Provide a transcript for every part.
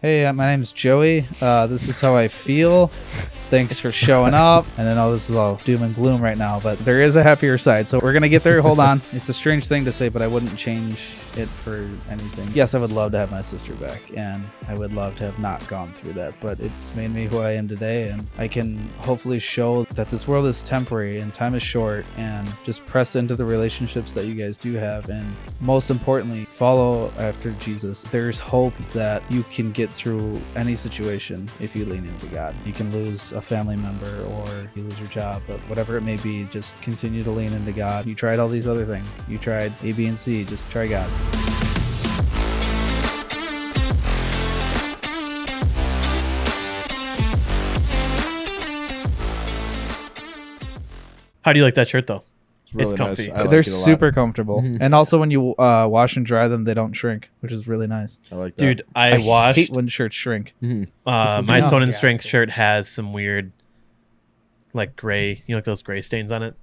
Hey, my name's Joey. This is how I feel. Thanks for showing up. And then, this is all doom and gloom right now, but there is a happier side. So we're going to get there. Hold on. It's a strange thing to say, but I wouldn't change it for anything. Yes, I would love to have my sister back, and I would love to have not gone through that, but it's made me who I am today, and I can hopefully show that this world is temporary and time is short, and just press into the relationships that you guys do have, and most importantly, follow after Jesus. There's hope that you can get through any situation if you lean into God. You can lose a family member or you lose your job, but whatever it may be, just continue to lean into God. You tried all these other things. You tried A, B, and C. Just try God. How do you like that shirt though? Really it's comfy. Nice. They're super comfortable. And also when you wash and dry them, they don't shrink, which is really nice. I like that. Dude, I washed. hate when shirts shrink. My Stone and Strength shirt has some weird, like gray, like those gray stains on it.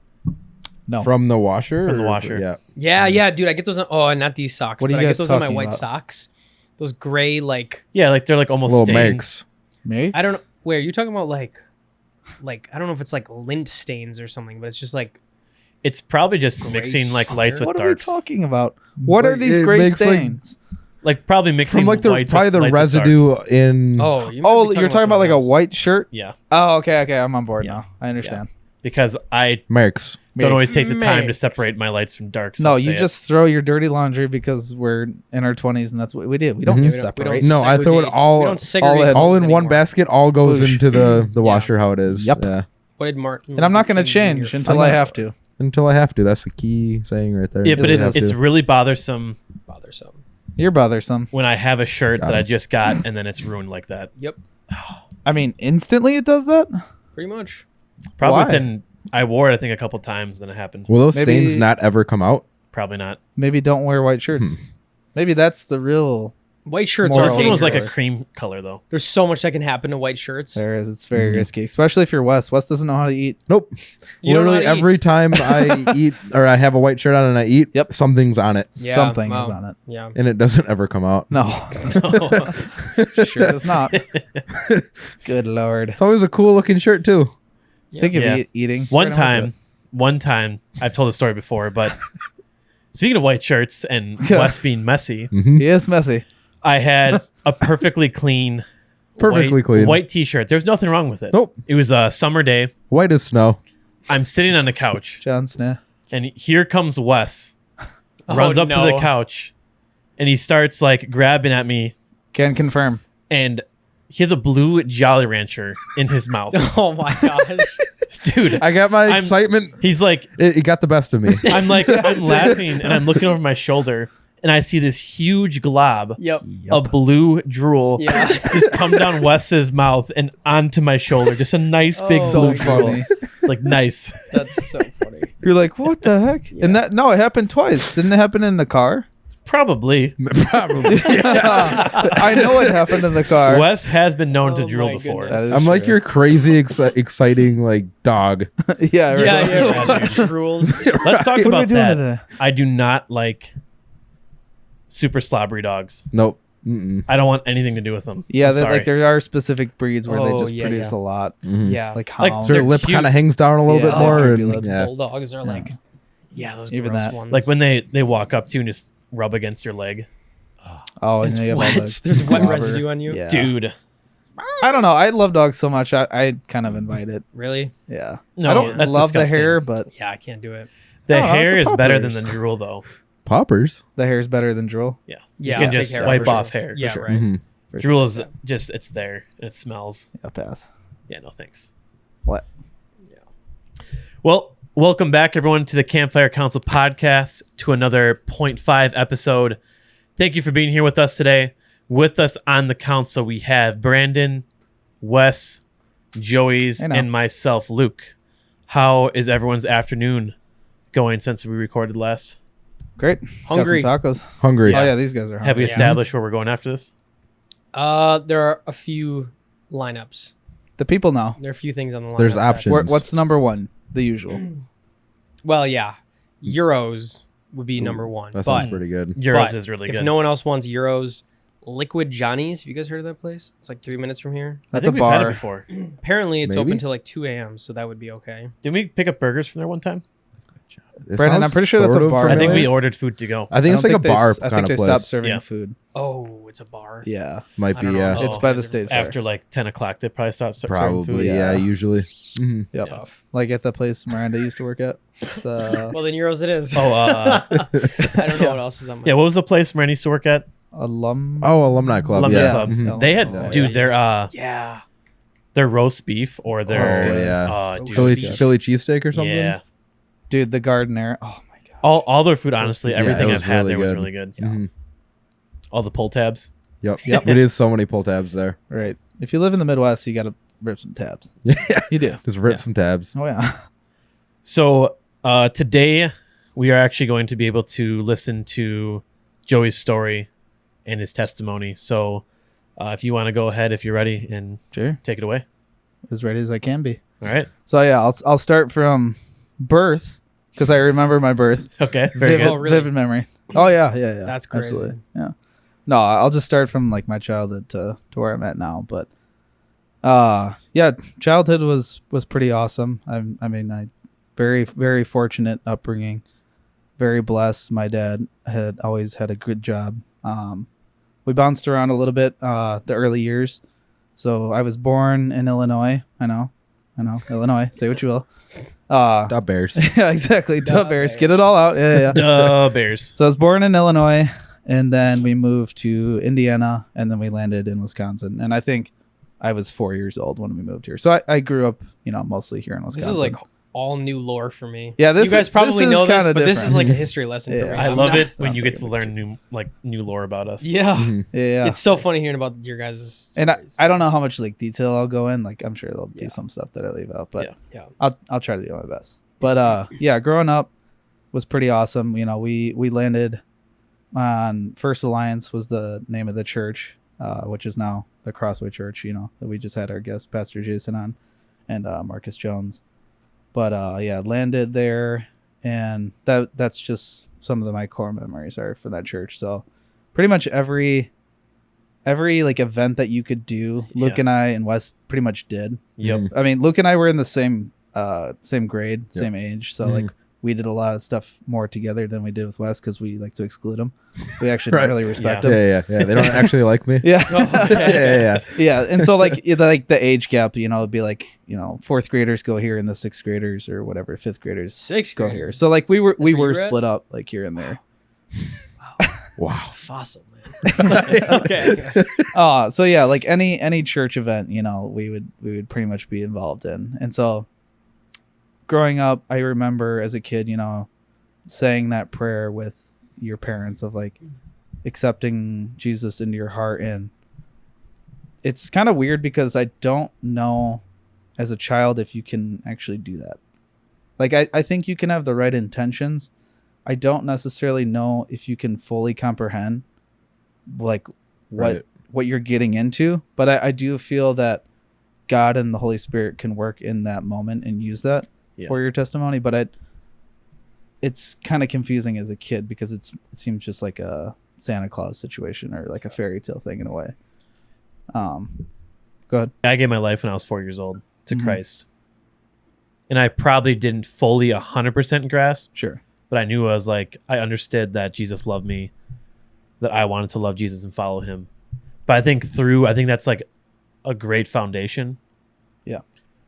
No. From the washer? From the washer. Yeah. Yeah, dude. I get those on, not these socks, What are but you I guys get those on my talking white about? socks. Those gray, like, Yeah, like they're like almost Little stained. makes. Me? I don't know. Where you're talking about, like, I don't know if it's like lint stains or something, but it's just like, It's probably just Gray mixing like lights with What darks. are we talking about? What are Like, these it gray makes, like, stains? Like probably mixing From like the whites probably with, the lights with residue darks. in. oh, you You're talking about like a something else. white shirt? Yeah, Oh, okay. I'm on board Yeah. now. I understand. because I Marks. don't always take the time to Makes. separate my lights from darks. No, I'll you say just throw your dirty laundry because we're in our 20s and that's what we do. We don't Mhm. We don't separate. No, I throw it segregate- all- We don't segregate all in All clothes in one anymore. basket. All goes Boosh. into the Yeah. washer. How it is. Yep. Yeah. What did Martin? And I'm not going to Luther King change Jr. until I'm I not- have to. Until I have to. That's the key saying right there. Yeah, but Until I have it's to. really bothersome bothersome. You're bothersome. when I have a shirt Got that I it. just got and then it's ruined like that. Yep, I mean, instantly it does that? pretty much. Probably Why? within. I wore it I think a couple times, then it happened. Will those Maybe- stains not ever come out? Probably not. Maybe don't wear white shirts. Maybe that's the real... White shirts More are This one was like a dangerous. cream color though. There's so much that can happen to white shirts. There is. It's very risky, especially if you're Wes. Wes doesn't know how to eat. Nope. You don't know Literally how to every eat. time I eat or I have a white shirt on and I eat, Yep. something's on it. Yeah, Something wow. is on it. Yeah. And it doesn't ever come out. No. Sure does not. Good Lord. It's always a cool looking shirt too. Speaking Yeah. of eating. One where was time, I've told the story before, but speaking of white shirts and Yeah. Wes being messy, it? He is messy. I had a perfectly clean, Perfectly white, clean. white T-shirt. There was nothing wrong with it. Nope. It was a summer day. White as snow. I'm sitting on the couch, John Sneh. and here comes Wes, Oh, runs up to the no. couch, and he starts like grabbing at me, Can confirm. and he has a blue Jolly Rancher in his mouth. Oh my gosh. Dude, I got my I'm- excitement. he's like, It got the best of me. I'm laughing, and I'm looking over my shoulder, and I see this huge glob Yep. of blue drool Yeah. just come down Wes's mouth and onto my shoulder. Just a nice big Oh blue my drool. funny. It's like nice. That's so funny. You're like, what the heck? And that no, it happened twice. Didn't it happen in the car? Probably. Probably. I know it happened in the car. Wes has been known to Oh drool my before. goodness. That is I'm like true. your crazy, exciting like dog. yeah, right. Yeah, Yeah. rules. Let's talk What are we about doing that. today? I do not like super slobbery dogs. Nope. Mm-mm. I don't want anything to do with them. Yeah, I'm sorry. like there are specific breeds where they Oh, just yeah, produce yeah. a lot. Mhm. Yeah. Like Like, hounds. So their They're lip cute. kind of hangs down a little Yeah, bit more. droopy and- lips. yeah. Bulldogs are like, those Even gross that. ones. Like when they walk up to you and just rub against your leg. Oh, and it's they have all wet. the There's wet blubber. residue on you. Yeah. Dude. I don't know. I love dogs so much. I kind of invite it. Really? Yeah. No, I don't that's love disgusting. the hair, but Yeah, I can't do it. The No, it's hair a is better than poppers. the drool, though. Poppers. the hair's better than drool. Yeah. Yeah, You can I'll take just hair wipe for off sure. hair. Yeah, for sure. right. Mhm. Drool is just, it's there and it smells. I'll pass. Yeah, no thanks. What? Well, welcome back, everyone, to the Campfire Council podcast, to another 0.5 episode. Thank you for being here with us today. With us on the council, we have Brandon, Wes, Joey's, Hey now. and myself, Luke. How is everyone's afternoon going since we recorded last? Great. Hungry. Got some tacos. Hungry. Oh yeah, these guys are hungry. Have we Yeah. established where we're going after this? There are a few lineups. The people know. There are a few things on the lineup. There's that- options. What's number one? The usual. Well, yeah. Euros would be number one. That but sounds pretty good. Euros but is really if good. no one else wants Euros, Liquid Johnny's. Have you guys heard of that place? It's like 3 minutes from here. I That's think a we've had it bar. before. Apparently, it's Maybe? open till like 2 a.m., so that would be okay. Didn't we pick up burgers from there one time? It Brandon, sounds I'm pretty sure that's a sort of bar. I think we familiar. ordered food to go. I think I it's don't like a think bar I think kind they of stopped place. serving Yeah. food. Oh, it's a bar. Yeah. Might I be, don't know. yeah. Oh, It's by the I state fair. After like 10 o'clock, they probably stopped serving food. Probably, yeah, Yeah. usually. Mhm. Yep. Yeah. Like at the place Miranda used to work at. The Well, then Euros it is. Oh, I don't know what else is on my. yeah. What was the place Miranda used to work at? alum. Oh, alumni club. Alumni yeah. Club. Mhm. They had, Yeah. dude, Yeah. their roast beef or their, Oh, good. yeah. dude, Philly, it's- Philly cheesesteak or something? yeah. Dude, the gardener. Oh my god. All their food, honestly, Yeah, everything it I've was had really there was good. really good. Mhm. All the pull tabs. Yep. It is so many pull tabs there. Right. If you live in the Midwest, you got to rip some tabs. Yeah. You do. Just rip Yeah. some tabs. Oh yeah. So today we are actually going to be able to listen to Joey's story and his testimony. So if you want to go ahead, if you're ready, and Sure. take it away. As ready as I can be. All right. So yeah, I'll start from birth because I remember my birth. Okay. Very Vivid, good. Oh, really? vivid memory. Oh yeah. That's crazy. Absolutely. Yeah. No, I'll just start from like my childhood to where I'm at now. But yeah, childhood was pretty awesome. I mean, I very, very fortunate upbringing. Very blessed. My dad had always had a good job. We bounced around a little bit the early years. So I was born in Illinois. I know, Illinois. Say what you will. Dub Bears. Yeah, exactly. Duh, Duh Bears. Bears. Get it all out. Yeah. Duh, Bears. So I was born in Illinois, and then we moved to Indiana, and then we landed in Wisconsin. And I think I was 4 years old when we moved here. So I grew up, mostly here in This Wisconsin. is like all new lore for me. Yeah, you guys probably this know is this, kinda but this is different. like a history lesson for Yeah. me. I I'm love not- it when you Sounds get like to a learn new lore about us. Yeah. Mhm. yeah. It's so funny hearing about your guys' And stories. I don't know how much like detail I'll go in. Like I'm sure there'll be Yeah. some stuff that I leave out, but Yeah. Yeah. I'll try to do my best. But yeah, growing up was pretty awesome. We landed on First Alliance was the name of the church, which is now the Crossway Church. That we just had our guest Pastor Jason on, and Marcus Jones. But yeah, landed there, and that's just some of my core memories are for that church. So pretty much every like event that you could do, Luke Yeah. and I and Wes pretty much did. Yep. Mhm. I mean, Luke and I were in the same grade, Yep. same age, so Mhm. like we did a lot of stuff more together than we did with Wes because we like to exclude him. We actually Right. don't really respect Yeah. him. Yeah. They don't actually like me. Yeah. Yeah. Yeah, and so like the age gap, it'd be like fourth graders go here and the sixth graders or whatever fifth graders Sixth go grade. here. So like we were where you were at? split up like here and there. Wow. Fossil, man. Okay. So yeah, like any church event, we would pretty much be involved in. And so growing up, I remember as a kid, saying that prayer with your parents of like accepting Jesus into your heart. And it's kind of weird because I don't know as a child if you can actually do that. Like I think you can have the right intentions. I don't necessarily know if you can fully comprehend like Right. what you're getting into, but I do feel that God and the Holy Spirit can work in that moment and use that Yeah. for your testimony. But it's kind of confusing as a kid because it seems just like a Santa Claus situation or like a fairy tale thing in a way. Go ahead. I gave my life when I was 4 years old to Mhm. Christ. And I probably didn't fully 100% grasp, Sure. but I knew I understood that Jesus loved me, that I wanted to love Jesus and follow him. But I think that's like a great foundation. Yeah.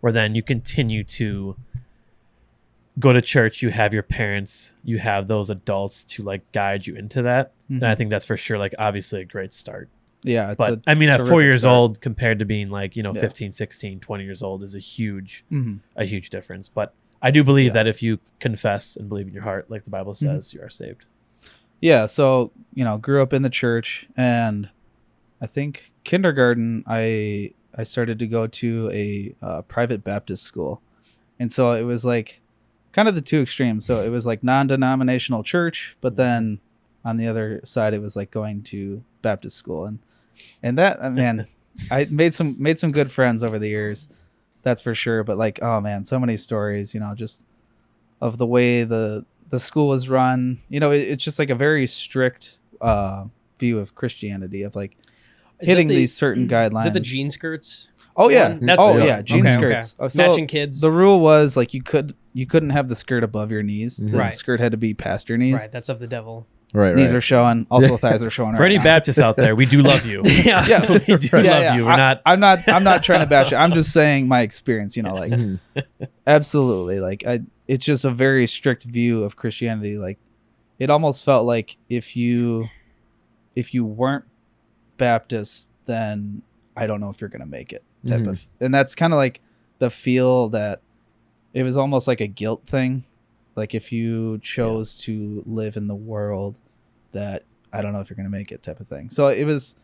Where then you continue to go to church, you have your parents, you have those adults to like guide you into that. And I think that's for sure, like obviously a great start. Yeah. It's But I mean, at 4 terrific years start. old compared to being like, Yeah. 15, 16, 20 years old is a huge Mhm. difference. But I do believe Yeah. that if you confess and believe in your heart, like the Bible says, you are saved. Yeah, so grew up in the church, and I think kindergarten I started to go to a private Baptist school, and so it was like kind of the two extremes. So it was like non-denominational church, but then on the other side it was like going to Baptist school, and that man, I made some good friends over the years, that's for sure. But like, oh man, so many stories, just of the way the school was run. It's just like a very strict view of Christianity of like hitting these certain guidelines. Is it the jean skirts? Oh yeah, one? That's oh the- yeah, jean okay, skirts. okay. So Matching kids. the rule was like you couldn't have the skirt above your knees. The Right. skirt had to be past your knees. Right, that's of the devil. Right. Knees are showing. Also, thighs are showing. For any now. Baptists out there, we do love you. Yeah. Yes, We do love you. We're not. I'm not trying to bash it. I'm just saying my experience. You know, like absolutely. Like it's just a very strict view of Christianity. Like it almost felt like if you weren't Baptist, then I don't know if you're gonna make it. Type of, and that's kind of like the feel that it was almost like a guilt thing. Like if you chose to live in the world, that I don't know if you're gonna make it, type of thing. So it was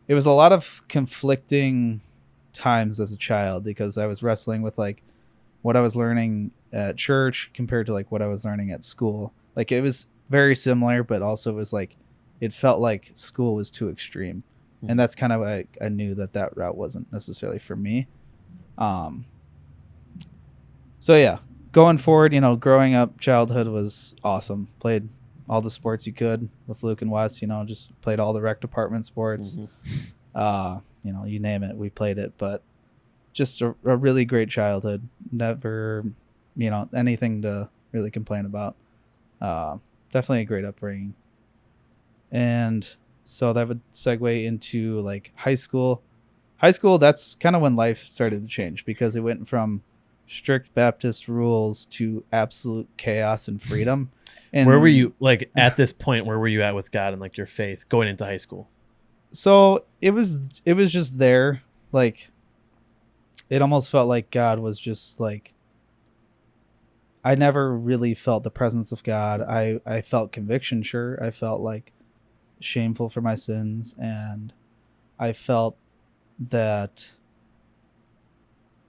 a lot of conflicting times as a child because I was wrestling with like what I was learning at church compared to like what I was learning at school. Like it was very similar, but also it was like it felt like school was too extreme, and that's kind of like I knew that route wasn't necessarily for me. So yeah, going forward, you know, growing up, childhood was awesome. Played all the sports you could with Luke and Wes, you know, just played all the rec department sports. You know, you name it, we played it. But just a really great childhood. Never, you know, anything to really complain about. Definitely a great upbringing. And so that would segue into like high school. High school, that's kind of when life started to change because it went from strict Baptist rules to absolute chaos and freedom. And Where were you, like, at this point? Where were you at with God and like your faith going into high school? So it was just there. Like, it almost felt like God was just like, I never really felt the presence of God. I felt conviction, sure. I felt like shameful for my sins, and I felt that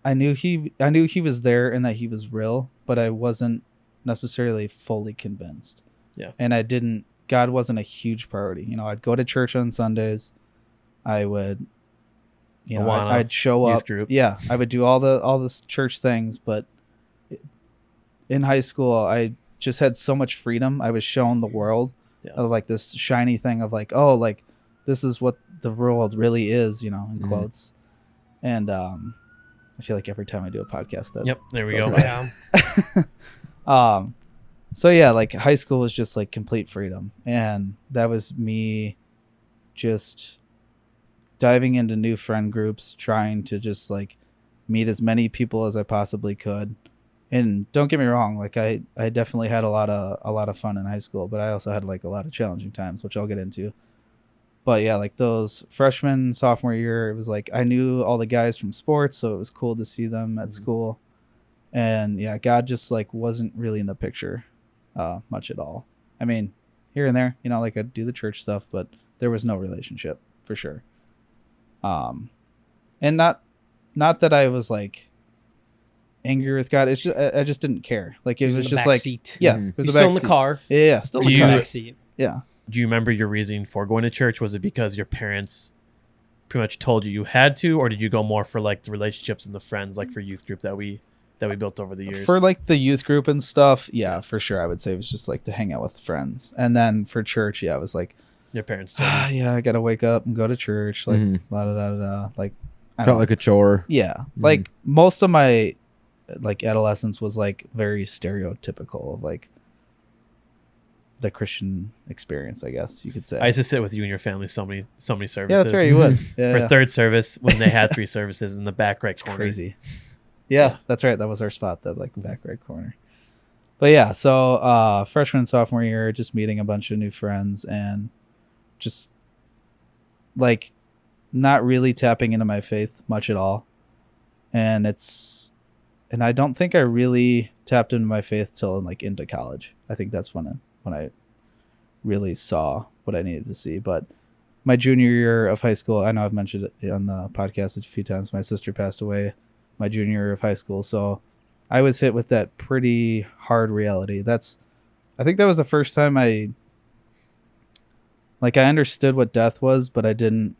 I knew he was there and that he was real, but I wasn't necessarily fully convinced. Yeah. And God wasn't a huge priority. You know, I'd go to church on Sundays. I would, you know, I'd show youth up. Group. Yeah. I would do all the church things, but in high school, I just had so much freedom. I was shown the world of like this shiny thing of like, oh, like this is what the world really is, you know, in quotes. And, I feel like every time I do a podcast that There we go. Yeah. So yeah, like high school was just like complete freedom, and that was me just diving into new friend groups, trying to just like meet as many people as I possibly could. And don't get me wrong, like I definitely had a lot of fun in high school, but I also had like a lot of challenging times, which I'll get into. But yeah, like those freshman, sophomore year, it was like I knew all the guys from sports, so it was cool to see them at school. And yeah, God just like wasn't really in the picture much at all. I mean, here and there, you know, like I'd do the church stuff, but there was no relationship for sure. And not that I was like angry with God. It's just I just didn't care. Like it was just like seat. yeah, it was You're a still back in the seat. car. Yeah, still in Do the you- car. Back seat. Yeah. Do you remember your reasoning for going to church? Was it because your parents pretty much told you had to, or did you go more for like the relationships and the friends, like for youth group that we built over the years? For like the youth group and stuff, yeah, for sure. I would say it was just like to hang out with friends. And then for church, yeah, it was like, your parents told you. yeah, I got to wake up and go to church. Like, la da da da da. Like, I Felt don't like a chore. yeah. Like most of my like adolescence was like very stereotypical of like the Christian experience, I guess you could say. I used to sit with you and your family so many services. Yeah, that's right. You would. Yeah, For yeah. third service, when they had 3 services in the back right corner. Crazy. Yeah, that's right. That was our spot, that like back right corner. But yeah, so freshman, sophomore year, just meeting a bunch of new friends and just like not really tapping into my faith much at all. And I don't think I really tapped into my faith till like into college. I think that's when I really saw what I needed to see. But my junior year of high school, I know I've mentioned it on the podcast a few times. My sister passed away my junior year of high school. So I was hit with that pretty hard reality. I think that was the first time I understood what death was, but I didn't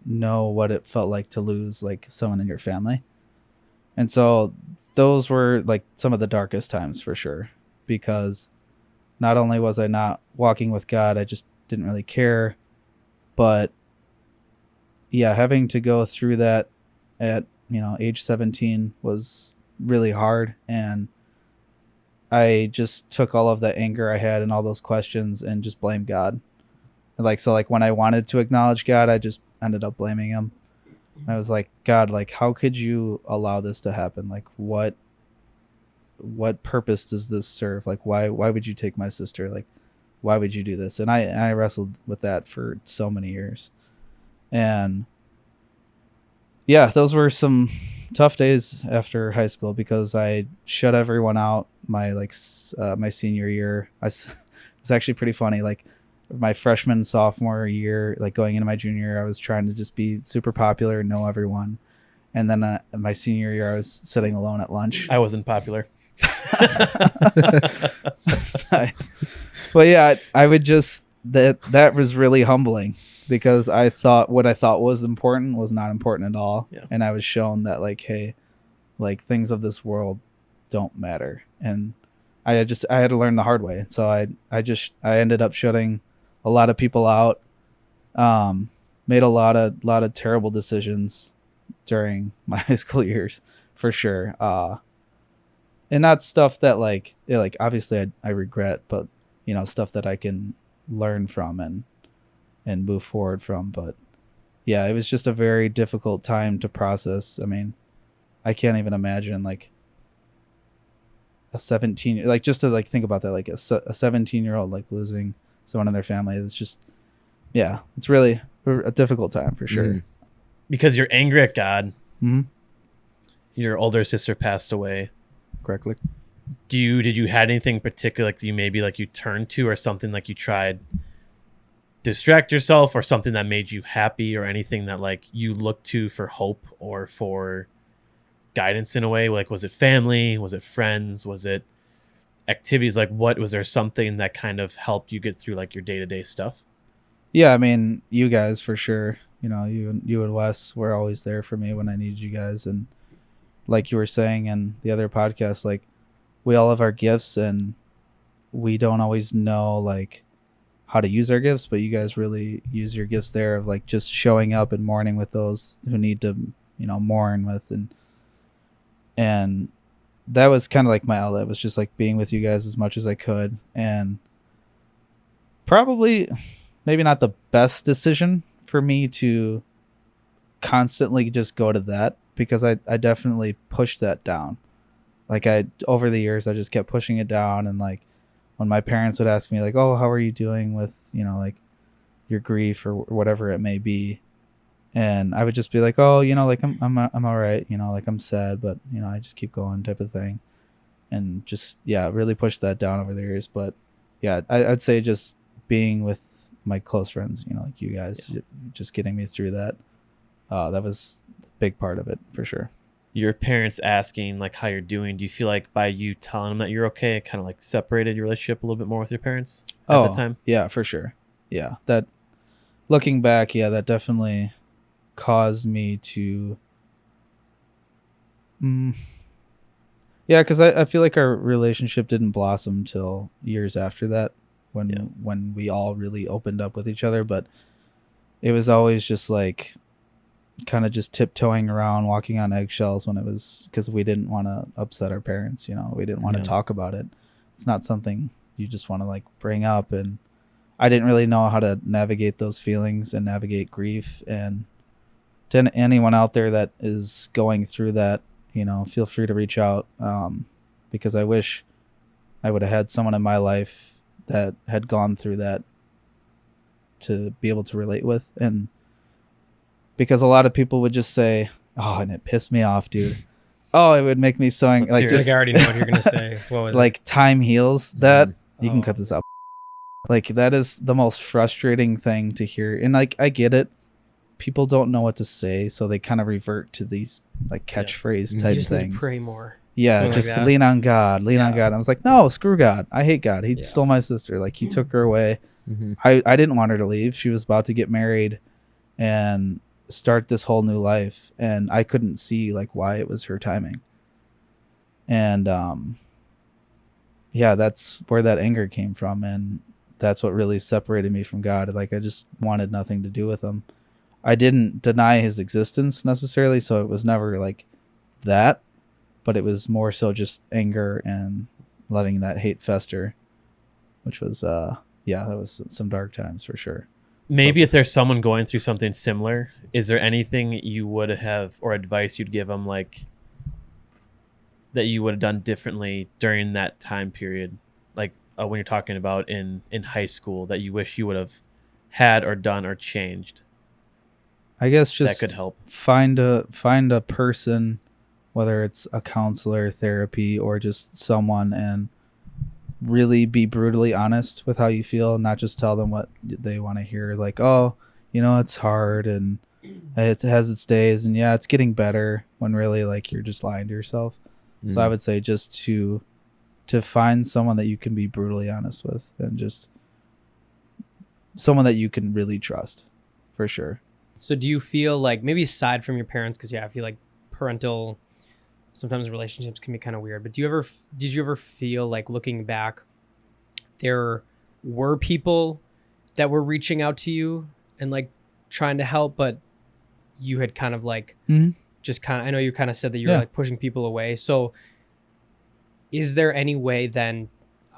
know what it felt like to lose like someone in your family. And so those were like some of the darkest times for sure, because not only was I not walking with God, I just didn't really care, but yeah, having to go through that at, age 17 was really hard. And I just took all of that anger I had and all those questions and just blamed God. So like when I wanted to acknowledge God, I just ended up blaming him. And I was like, God, like, how could you allow this to happen? Like, what purpose does this serve? Like, why would you take my sister? Like, why would you do this? And I wrestled with that for so many years. And yeah, those were some tough days after high school because I shut everyone out my senior year. It's actually pretty funny. Like my freshman, sophomore year, like going into my junior year, I was trying to just be super popular and know everyone. And then my senior year, I was sitting alone at lunch. I wasn't popular. Nice. But yeah, I would just, that was really humbling because I thought what I thought was important was not important at all. Yeah. And I was shown that like, hey, like things of this world don't matter. And I had to learn the hard way. So I ended up shutting a lot of people out, made a lot of terrible decisions during my high school years for sure. And not stuff that like obviously I regret, but stuff that I can learn from and move forward from. But yeah, it was just a very difficult time to process. I mean, I can't even imagine like a 17, like just to like think about that, like a 17-year-old like losing someone in their family. It's just, yeah, it's really a difficult time for sure. Because you're angry at God. Mm-hmm. Your older sister passed away. Correctly. Did you had anything particular like you maybe like you turned to or something like you tried to distract yourself or something that made you happy or anything that like you looked to for hope or for guidance in a way? Like was it family? Was it friends? Was it activities? Like what was there something that kind of helped you get through like your day-to-day stuff? Yeah, I mean, you guys for sure. You and Wes were always there for me when I needed you guys. And like you were saying in the other podcast, like we all have our gifts and we don't always know like how to use our gifts, but you guys really use your gifts there of like just showing up and mourning with those who need to, mourn with. And that was kind of like my outlet, was just like being with you guys as much as I could. And probably maybe not the best decision for me to constantly just go to that, because I definitely pushed that down. Like over the years, I just kept pushing it down. And like when my parents would ask me like, oh, how are you doing with, like your grief or whatever it may be. And I would just be like, oh, like I'm all right. Like I'm sad, but I just keep going type of thing. And just, yeah, really pushed that down over the years. But yeah, I'd say just being with my close friends, like you guys, just getting me through that. That was a big part of it for sure. Your parents asking like how you're doing, do you feel like by you telling them that you're okay, it kind of like separated your relationship a little bit more with your parents at that time? Yeah, for sure. Yeah. That looking back, yeah, that definitely caused me to, yeah, because I feel like our relationship didn't blossom till years after that when we all really opened up with each other. But it was always just like kind of just tiptoeing around, walking on eggshells when it was, because we didn't want to upset our parents. We didn't want to talk about it. It's not something you just want to like bring up. And I didn't really know how to navigate those feelings and navigate grief. And to anyone out there that is going through that, feel free to reach out, because I wish I would have had someone in my life that had gone through that to be able to relate with. And because a lot of people would just say, oh, and it pissed me off, dude. Oh, it would make me so angry. Like, I already know what you're going to say. What was like, time heals. That, you can cut this out. Like, that is the most frustrating thing to hear. And, like, I get it. People don't know what to say, so they kind of revert to these, like, catchphrase type you just things. Need to pray more. Yeah, Something just like lean on God. Lean on God. I was like, no, screw God. I hate God. He stole my sister. Like, he took her away. I didn't want her to leave. She was about to get married and start this whole new life, and I couldn't see like why it was her timing. And yeah, that's where that anger came from, and that's what really separated me from God. Like, I just wanted nothing to do with him. I didn't deny his existence necessarily, so it was never like that, but it was more so just anger and letting that hate fester, which was that was some dark times for sure. Maybe if there's someone going through something similar, is there anything you would have or advice you'd give them, like that you would have done differently during that time period, like when you're talking about in high school, that you wish you would have had or done or changed? I guess just that could help. Find a person, whether it's a counselor, therapy, or just someone, and really be brutally honest with how you feel, not just tell them what they want to hear, like, oh, it's hard and it has its days and it's getting better, when really like you're just lying to yourself. So I would say just to find someone that you can be brutally honest with, and just someone that you can really trust, for sure. So do you feel like, maybe aside from your parents, because I feel like parental, sometimes relationships can be kind of weird, but did you ever feel like, looking back, there were people that were reaching out to you and like trying to help, but you had kind of like just kind of, I know you kind of said that you were like pushing people away. So is there any way then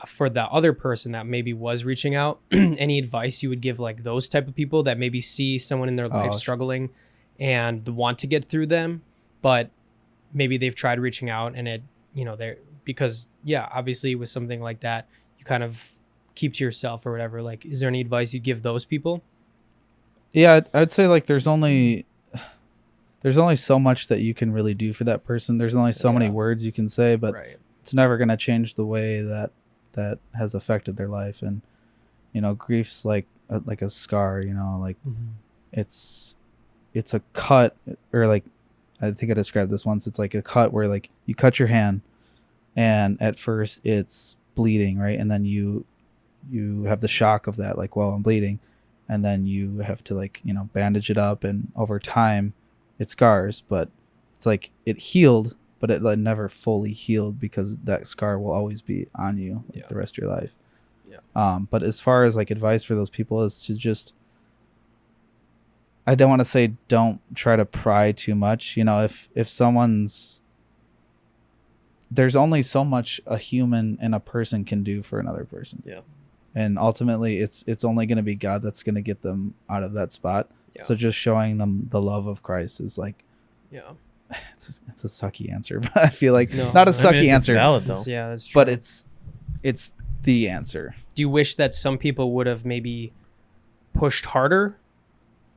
for the other person that maybe was reaching out, any advice you would give like those type of people that maybe see someone in their life struggling and want to get through them, but maybe they've tried reaching out and it, they're, because obviously with something like that, you kind of keep to yourself or whatever. Like, is there any advice you give those people? Yeah, I'd say like there's only so much that you can really do for that person. There's only so many words you can say, but it's never going to change the way that has affected their life. And grief's like a scar, like it's a cut, or like I think I described this once. It's like a cut where like you cut your hand, and at first it's bleeding, right? And then you have the shock of that, like, well, I'm bleeding, and then you have to like bandage it up, and over time it scars, but it's like it healed, but it like never fully healed, because that scar will always be on you like the rest of your life. But as far as like advice for those people, is to just, I don't want to say don't try to pry too much. If someone's, there's only so much a human and a person can do for another person. And ultimately it's only going to be God that's going to get them out of that spot. So just showing them the love of Christ is like, it's a sucky answer, but I feel like not a sucky answer. It's valid though. That's true. But it's the answer. Do you wish that some people would have maybe pushed harder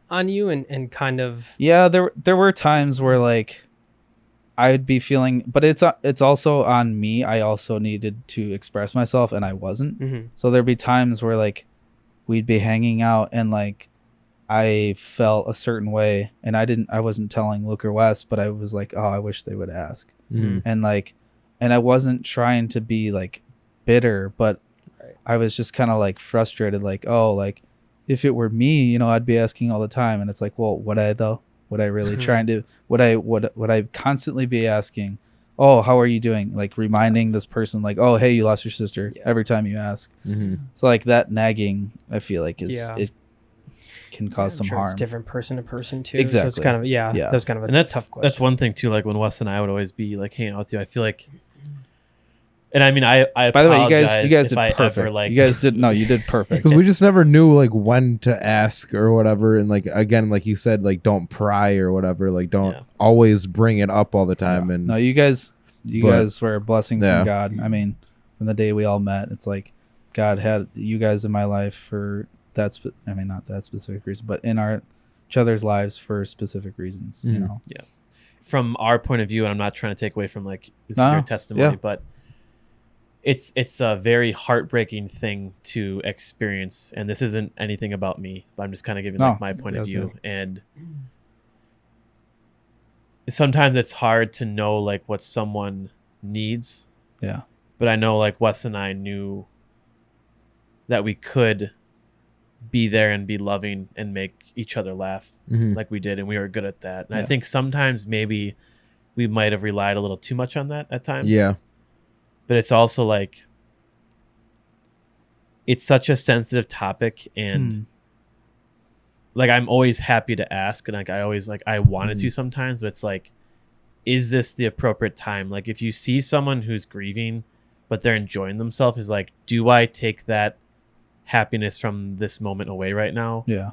on you and kind of? Yeah, there were times where like I'd be feeling, but it's also on me. I also needed to express myself, and I wasn't. So there'd be times where like we'd be hanging out, and like I felt a certain way, and I wasn't telling Luke or Wes, but I was like, oh, I wish they would ask. And like, and I wasn't trying to be like bitter, but I was just kind of like frustrated, like, oh, like if it were me, I'd be asking all the time. And it's like, well, would I though? Would I really try to, would I constantly be asking, oh, how are you doing? Like reminding this person like, oh, hey, you lost your sister every time you ask. So like that nagging, I feel like it can cause some harm. It's different person to person too. Exactly. So it's kind of, that's kind of a tough question. That's one thing too. Like when Wes and I would always be like hanging out with you, I feel like, and I mean, I by the way, you guys did I perfect. ever, like, you guys did, no, you did perfect. Because we just never knew like when to ask or whatever. And like, again, like you said, like don't pry or whatever, like don't always bring it up all the time. And no, you guys were a blessing from God. I mean, from the day we all met, it's like God had you guys in my life for not that specific reason, but in each other's lives for specific reasons, From our point of view, and I'm not trying to take away from like your testimony, but it's a very heartbreaking thing to experience. And this isn't anything about me, but I'm just kind of giving like my point of view. And sometimes it's hard to know like what someone needs. Yeah. But I know like Wes and I knew that we could be there and be loving and make each other laugh like we did. And we were good at that. And I think sometimes maybe we might have relied a little too much on that at times. Yeah. But it's also like, it's such a sensitive topic, and like I'm always happy to ask, and like I always like I wanted to sometimes, but it's like, is this the appropriate time? Like if you see someone who's grieving but they're enjoying themselves, is like, do I take that happiness from this moment away right now? Yeah.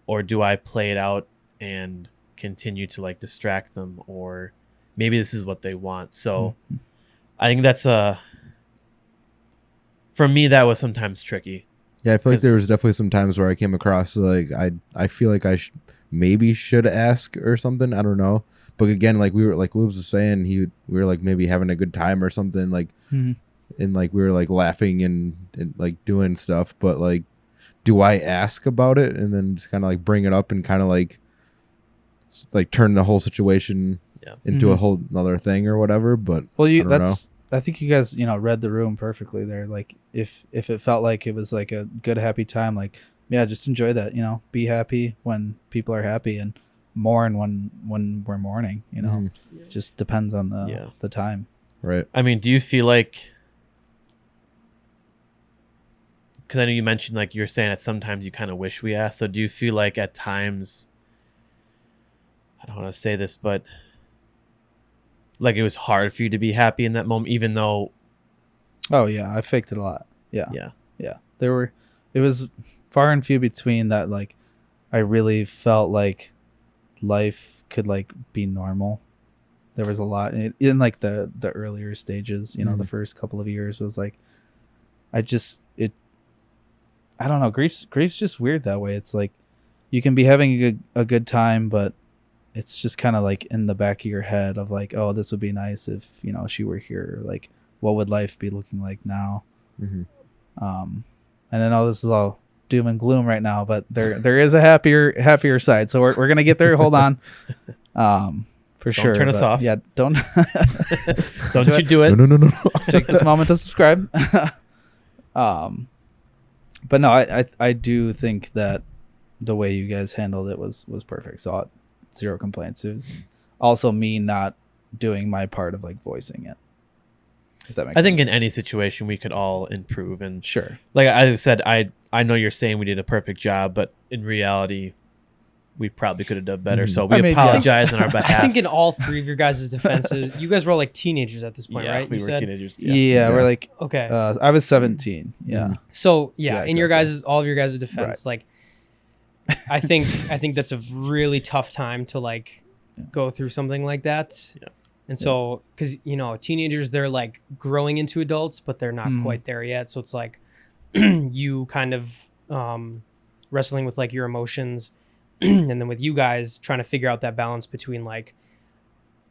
Or do I play it out and continue to like distract them? Or maybe this is what they want. So I think that's for me, that was sometimes tricky. Yeah, I feel like there was definitely some times where I came across like I feel like I maybe should ask or something. I don't know. But again, like we were like Lubes was saying, we were like maybe having a good time or something, like and like we were like laughing and like doing stuff. But like, do I ask about it and then just kind of like bring it up and kind of like turn the whole situation into a whole another thing or whatever? But well, I don't know. I think you guys, read the room perfectly there. Like if it felt like it was like a good, happy time, like, yeah, just enjoy that, be happy when people are happy and mourn when we're mourning, just depends on the time. Right. I mean, do you feel like, because I know you mentioned like you're saying that sometimes you kind of wish we asked. So do you feel like at times, I don't want to say this, but like it was hard for you to be happy in that moment, even though? Oh yeah, I faked it a lot. Yeah. It was far and few between that. Like, I really felt like life could like be normal. There was a lot in like the earlier stages. The first couple of years was like, I don't know. Grief's just weird that way. It's like you can be having a good time, but it's just kind of like in the back of your head of like, oh, this would be nice if, she were here. Like, what would life be looking like now? And I know this is all doom and gloom right now, but there is a happier side. So we're going to get there. But sure. Turn us off. Yeah. Don't you do it. No. Take this moment to subscribe. But no, I do think that the way you guys handled it was perfect. So zero complaints. It was also me not doing my part of like voicing it. If that makes sense. I think in any situation we could all improve, and sure. Like I said, I know you're saying we did a perfect job, but in reality, we probably could have done better. So we apologize on our behalf. I think in all three of your guys' defenses, you guys were all like teenagers at this point, right? We were teenagers. Yeah, we're like, okay. I was 17. Yeah. So Yeah, in all of your guys' defense, like, I think that's a really tough time to like go through something like that. Yeah. And so, because teenagers, they're like growing into adults, but they're not quite there yet. So it's like you kind of wrestling with like your emotions, and then with you guys trying to figure out that balance between like,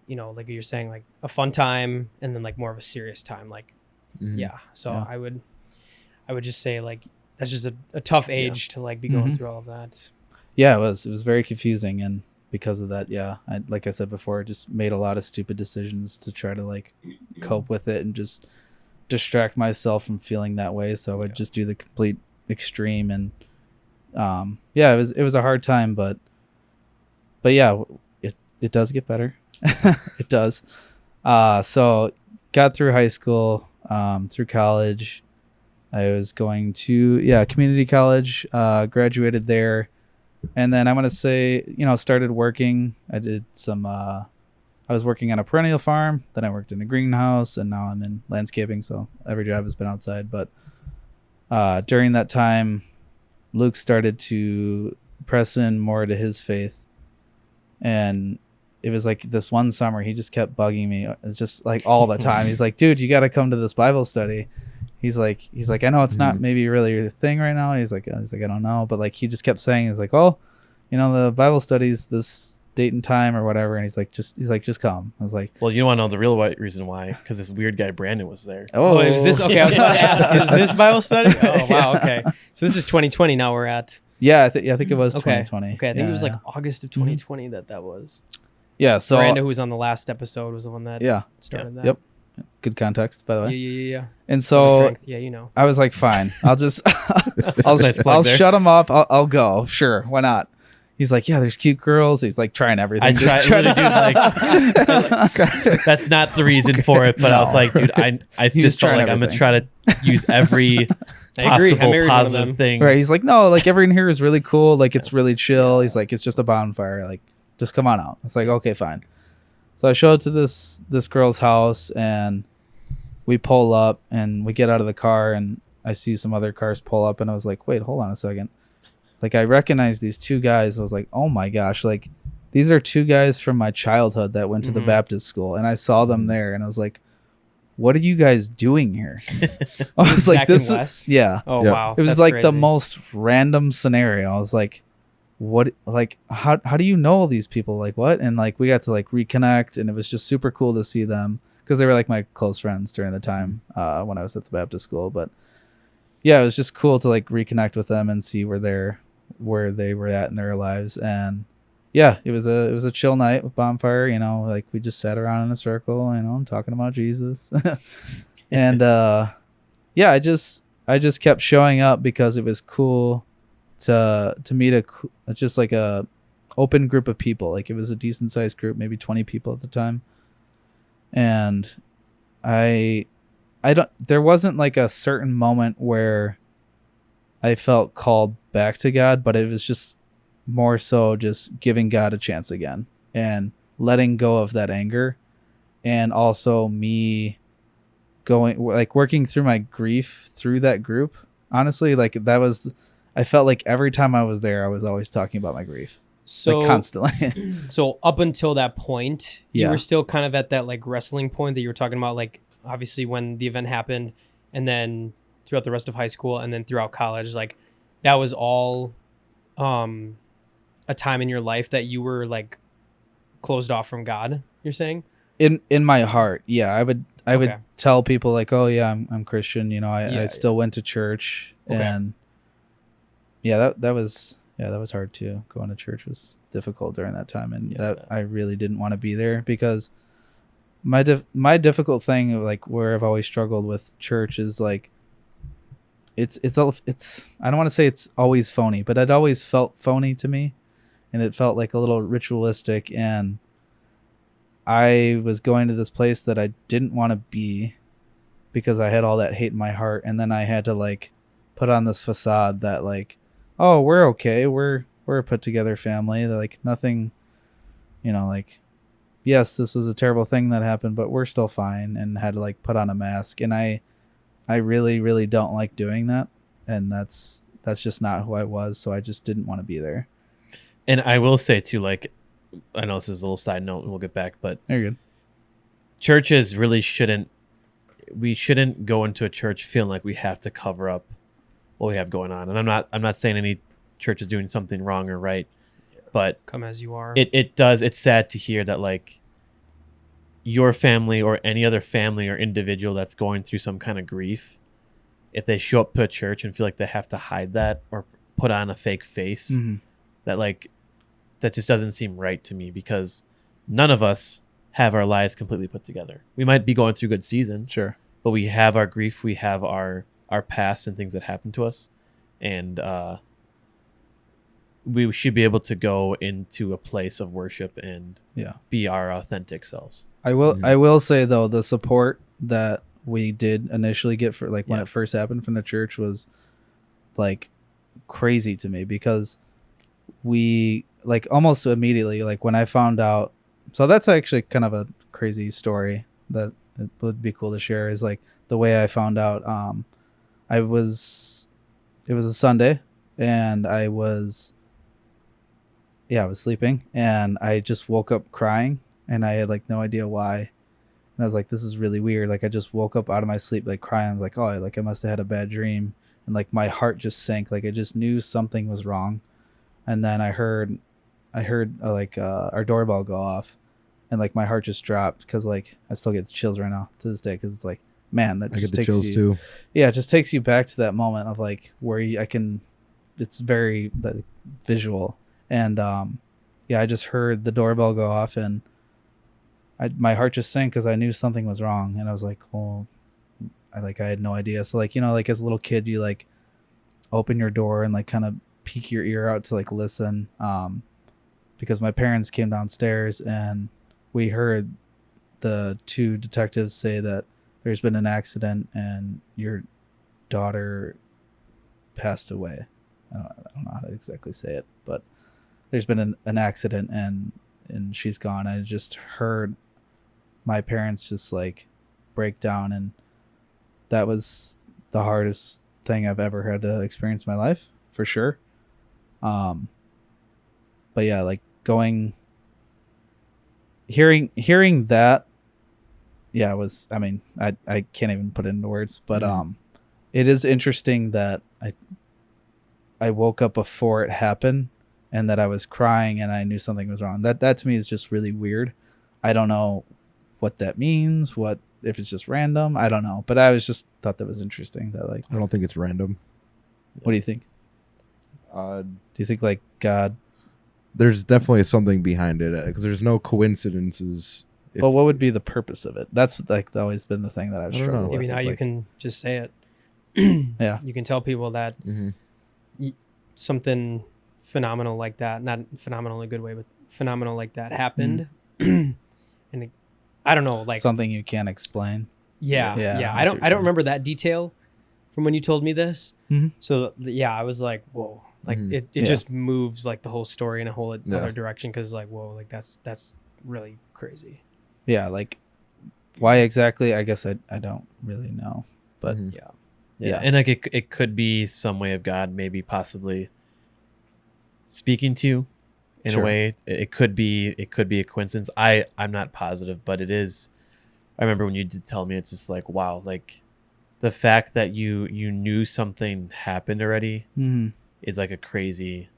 like you're saying, like a fun time and then like more of a serious time. Like, So I would just say like that's just a tough age to like be going through all of that. Yeah, it was very confusing, and because of that, like I said before, just made a lot of stupid decisions to try to like cope with it and just distract myself from feeling that way. So I would just do the complete extreme, and it was a hard time, but yeah, it does get better. It does. So got through high school, through college. I was going to community college, graduated there. And then I'm going to say, started working. I did some, I was working on a perennial farm. Then I worked in a greenhouse, and now I'm in landscaping. So every job has been outside. But during that time, Luke started to press in more to his faith. And it was like this one summer, he just kept bugging me. It's just like all the time. He's like, dude, you got to come to this Bible study. He's like, I know it's not maybe really your thing right now. He's like, I don't know. But like, he just kept saying, he's like, oh, the Bible studies this date and time or whatever. And he's like, just come. I was like, well, you want to know the real reason why? Because this weird guy, Brandon, was there. Oh, it was this. Okay. I was about to ask, is this Bible study? Oh, wow. Okay. So this is 2020. Now we're at. Yeah. I think it was 2020. Okay. I think it was like August of 2020 that was. Yeah. So Miranda, who was on the last episode, was the one that started that. Yep. Good context, by the way. Yeah. And so, I was like, fine, I'll just, I'll shut him up. I'll go. Sure. Why not? He's like, yeah, there's cute girls. He's like trying everything. I try to do like, that's not the reason for it, but no. I was like, dude, I just felt like I'm going to try to use every I agree. I possible married one of positive them. thing. Right. He's like, no, like everyone here is really cool. Like it's really chill. He's like, it's just a bonfire. Like, just come on out. It's like, okay, fine. So I show up to this girl's house and we pull up and we get out of the car and I see some other cars pull up and I was like, wait, hold on a second. Like I recognize these two guys. I was like, oh my gosh, like these are two guys from my childhood that went to the Baptist school and I saw them there and I was like, what are you guys doing here? I was like, Zach this and is, Wes? yeah. Oh, Yeah. wow. It was That's like the crazy. most random scenario. I was like, what, like, how do you know all these people? Like what? And like, we got to like reconnect and it was just super cool to see them because they were like my close friends during the time when I was at the Baptist school. But yeah, it was just cool to like reconnect with them and see where they were at in their lives. And yeah, it was a chill night with bonfire, you know, like we just sat around in a circle, you know, talking about Jesus. And yeah, I just kept showing up because it was cool to meet just like a open group of people. Like it was a decent sized group, maybe 20 people at the time. And there wasn't like a certain moment where I felt called back to God, but it was just more so just giving God a chance again and letting go of that anger. And also me going, like working through my grief through that group. Honestly, like I felt like every time I was there, I was always talking about my grief. So Like constantly. So up until that point, you Yeah. were still kind of at that like wrestling point that you were talking about, like obviously when the event happened and then throughout the rest of high school and then throughout college, like that was all a time in your life that you were like closed off from God, you're saying? In my heart. Yeah. I would Okay. tell people like, oh yeah, I'm Christian. You know, Yeah, I still went to church Okay. and yeah, that was hard too. Going to church was difficult during that time. And that I really didn't want to be there because my difficult thing, like where I've always struggled with church is like, it's I don't want to say it's always phony, but it always felt phony to me. And it felt like a little ritualistic. And I was going to this place that I didn't want to be because I had all that hate in my heart. And then I had to like put on this facade that like, oh, we're okay. We're a put together family. They're like nothing, you know, like, yes, this was a terrible thing that happened, but we're still fine, and had to like put on a mask. And I really, really don't like doing that. And that's just not who I was. So I just didn't want to be there. And I will say too, like, I know this is a little side note and we'll get back, but You're good. churches really shouldn't go into a church feeling like we have to cover up what we have going on. And I'm not saying any church is doing something wrong or right, but Come as you are. it's sad to hear that like your family or any other family or individual that's going through some kind of grief, if they show up to a church and feel like they have to hide that or put on a fake face, that just doesn't seem right to me, because none of us have our lives completely put together. We might be going through good seasons, Sure. but we have our grief, we have our past and things that happened to us, and we should be able to go into a place of worship and be our authentic selves. I will say though, the support that we did initially get for like when it first happened from the church was like crazy to me, because we like almost immediately, like when I found out, so that's actually kind of a crazy story that it would be cool to share, is like the way I found out. It was a Sunday and I was sleeping and I just woke up crying and I had like no idea why. And I was like, this is really weird. Like I just woke up out of my sleep, like crying. I was like, oh, like I must've had a bad dream. And like my heart just sank. Like I just knew something was wrong. And then I heard our doorbell go off, and like my heart just dropped, because like I still get the chills right now to this day, because it's like, man, that I just get the takes chills you, too. yeah, it just takes you back to that moment of like where it's very like, visual. And I just heard the doorbell go off and my heart just sank because I knew something was wrong. And I was like, well, I had no idea. So like, you know, like as a little kid, you like open your door and like kind of peek your ear out to like listen, because my parents came downstairs and we heard the two detectives say that there's been an accident and your daughter passed away. I don't know how to exactly say it, but there's been an accident and she's gone. I just heard my parents just like break down, and that was the hardest thing I've ever had to experience in my life, for sure. But yeah, like hearing that, yeah, it was, I mean, I can't even put it into words, but it is interesting that I woke up before it happened and that I was crying and I knew something was wrong. That to me is just really weird. I don't know what that means, if it's just random, I don't know, but I was just thought that was interesting that like, I don't think it's random. what do you think? Do you think like God, There's definitely something behind it because there's no coincidences. but what would be the purpose of it? That's like always been the thing that I've I don't struggled know. with. Maybe now It's you like, can just say it. yeah, You can tell people that something phenomenal like that, not phenomenal in a good way, but phenomenal like that happened. And I don't know, like something you can't explain. yeah. Yeah, I I see don't what you're saying. remember that detail from when you told me this. Mhm. So yeah, I was like, whoa, like it Yeah. just moves like the whole story in a whole Yeah. other direction. Cause like, whoa, like that's really crazy. Yeah, like why exactly? I guess I don't really know, but Mhm. Yeah. Yeah. And like it could be some way of God maybe possibly speaking to you in Sure. a way. It could be a coincidence. I'm not positive, but it is. I remember when you did tell me, it's just like, wow, like the fact that you knew something happened already is like a crazy,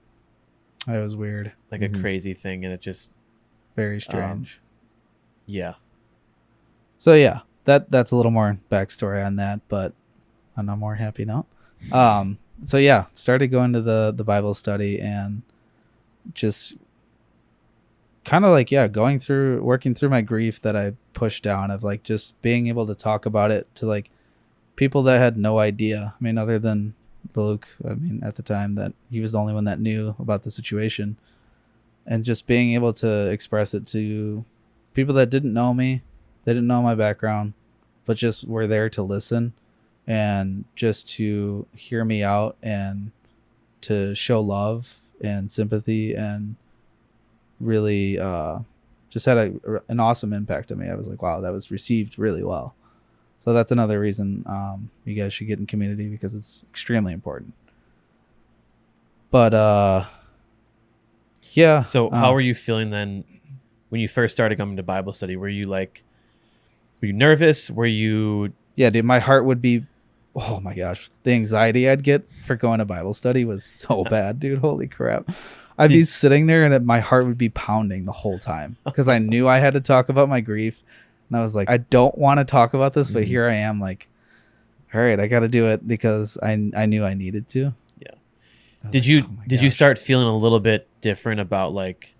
it was weird, like Mhm. a crazy thing, and it just very strange. yeah. So yeah, that's a little more backstory on that, but on a more happy note. So yeah, started going to the Bible study and just kind of like, yeah, working through my grief that I pushed down, of like just being able to talk about it to like people that had no idea. I mean, other than Luke, I mean, at the time that he was the only one that knew about the situation, and just being able to express it to people that didn't know me, they didn't know my background, but just were there to listen and just to hear me out and to show love and sympathy, and really just had an awesome impact on me. I was like, wow, that was received really well. So that's another reason you guys should get in community, because it's extremely important. But yeah. So how were you feeling then when you first started coming to Bible study? Were you nervous? Were you Yeah, dude, my heart would be, oh my gosh, the anxiety I'd get for going to Bible study was so bad, dude. Holy crap. I'd be sitting there and my heart would be pounding the whole time because I knew I had to talk about my grief. And I was like, I don't want to talk about this, but here I am like, all right, I got to do it because I knew I needed to. Yeah. I was Did like, you oh my did you gosh. start feeling a little bit different about like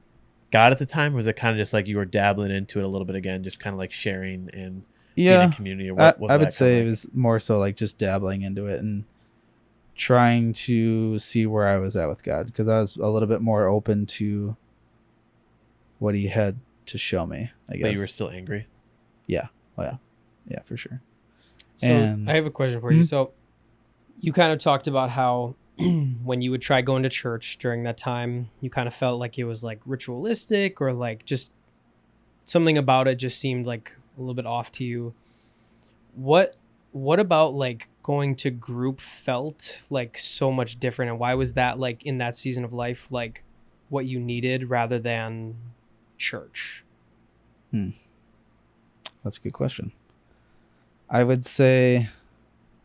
God at the time? Or was it kind of just like you were dabbling into it a little bit again, just kind of like sharing and being Yeah, a community? Or what was I that would say kinda it like? was more so like just dabbling into it and trying to see where I was at with God, because I was a little bit more open to what he had to show me, I guess. But you were still angry. Yeah. Oh yeah. Yeah, for sure. So And- I have a question for you. Mhm. So you kind of talked about how when you would try going to church during that time, you kind of felt like it was like ritualistic, or like just something about it just seemed like a little bit off to you. What about like going to group felt like so much different, and why was that like in that season of life like what you needed rather than church? That's a good question. I would say,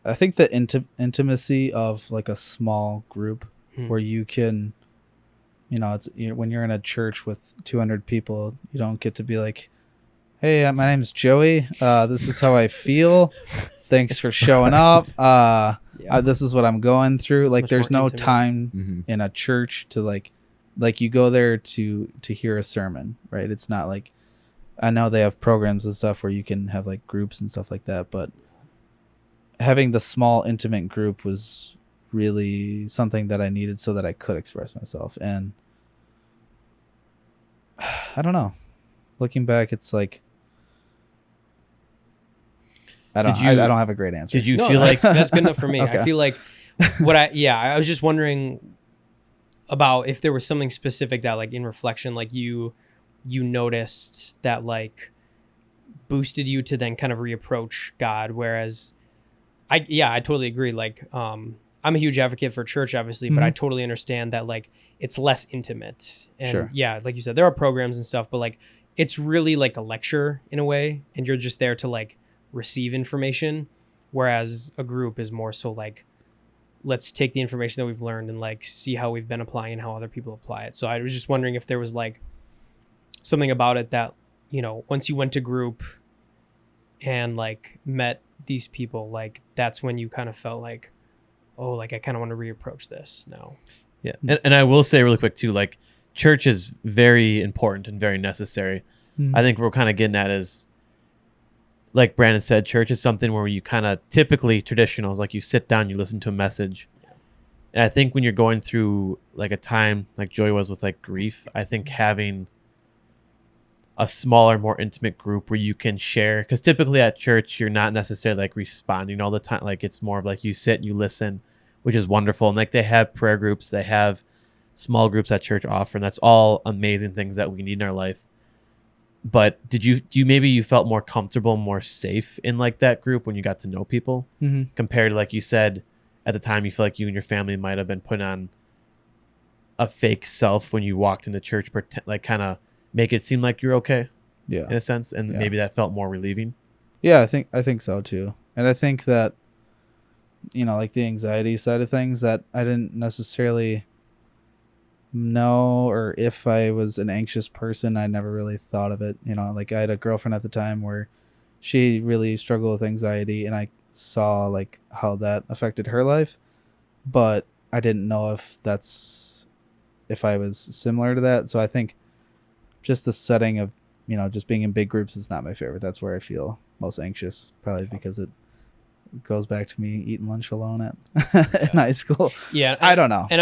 I think the intimacy of like a small group where you can, when you're in a church with 200 people, you don't get to be like, hey, my name's Joey. This is how I feel. Thanks for showing up. This is what I'm going through. Like, much there's more no intimate. time in a church to like you go there to hear a sermon, right? It's not like, I know they have programs and stuff where you can have like groups and stuff like that, but having the small intimate group was really something that I needed so that I could express myself. And I don't know, looking back, it's like, I don't have a great answer. Did you No, feel like that's good enough for me. Okay. I feel like I was just wondering about if there was something specific that like in reflection, like you noticed that like boosted you to then kind of reapproach God. Whereas I totally agree. Like, I'm a huge advocate for church, obviously, but I totally understand that like it's less intimate. And Sure. yeah, like you said, there are programs and stuff, but like it's really like a lecture in a way, and you're just there to like receive information. Whereas a group is more so like, let's take the information that we've learned and like see how we've been applying and how other people apply it. So I was just wondering if there was like something about it that, you know, once you went to group and like met these people, like that's when you kind of felt like, oh, like I kind of want to reapproach this now. Yeah. And I will say really quick too, like church is very important and very necessary. I think what we're kind of getting at is, like Brandon said, church is something where you kind of typically traditional is like you sit down, you listen to a message. And I think when you're going through like a time like Joey was with like grief, I think having a smaller, more intimate group where you can share, because typically at church, you're not necessarily like responding all the time. Like it's more of like you sit, you listen, which is wonderful. And like they have prayer groups, they have small groups at church offer, and that's all amazing things that we need in our life. But do you maybe you felt more comfortable, more safe in like that group when you got to know people compared to, like you said, at the time you feel like you and your family might have been put on a fake self when you walked into church, like kind of make it seem like you're okay, in a sense, and maybe that felt more relieving. Yeah, I think so too, and I think that, you know, like the anxiety side of things, that I didn't necessarily know, or if I was an anxious person, I never really thought of it. You know, like I had a girlfriend at the time where she really struggled with anxiety, and I saw like how that affected her life, but I didn't know if I was similar to that. So I think just the setting of, you know, just being in big groups is not my favorite. That's where I feel most anxious, probably because it goes back to me eating lunch alone in high school. Yeah, I don't know. And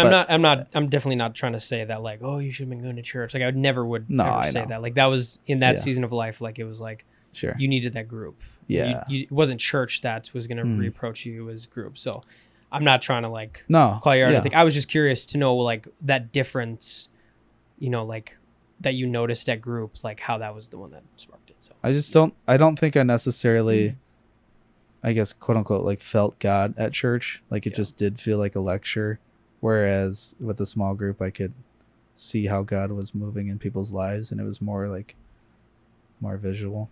I'm definitely not trying to say that like, oh, you should have been going to church. Like I would never say that. Like that was in that season of life. Like it was like, sure, you needed that group. Yeah, it wasn't church that was going to reapproach you. It was group. So I'm not trying to like call you out. I think I was just curious to know like that difference, you know, like that you noticed at group, like how that was the one that sparked it. So I don't think I necessarily, I guess, quote unquote, like felt God at church. Like it just did feel like a lecture. Whereas with the small group, I could see how God was moving in people's lives, and it was more like more visual.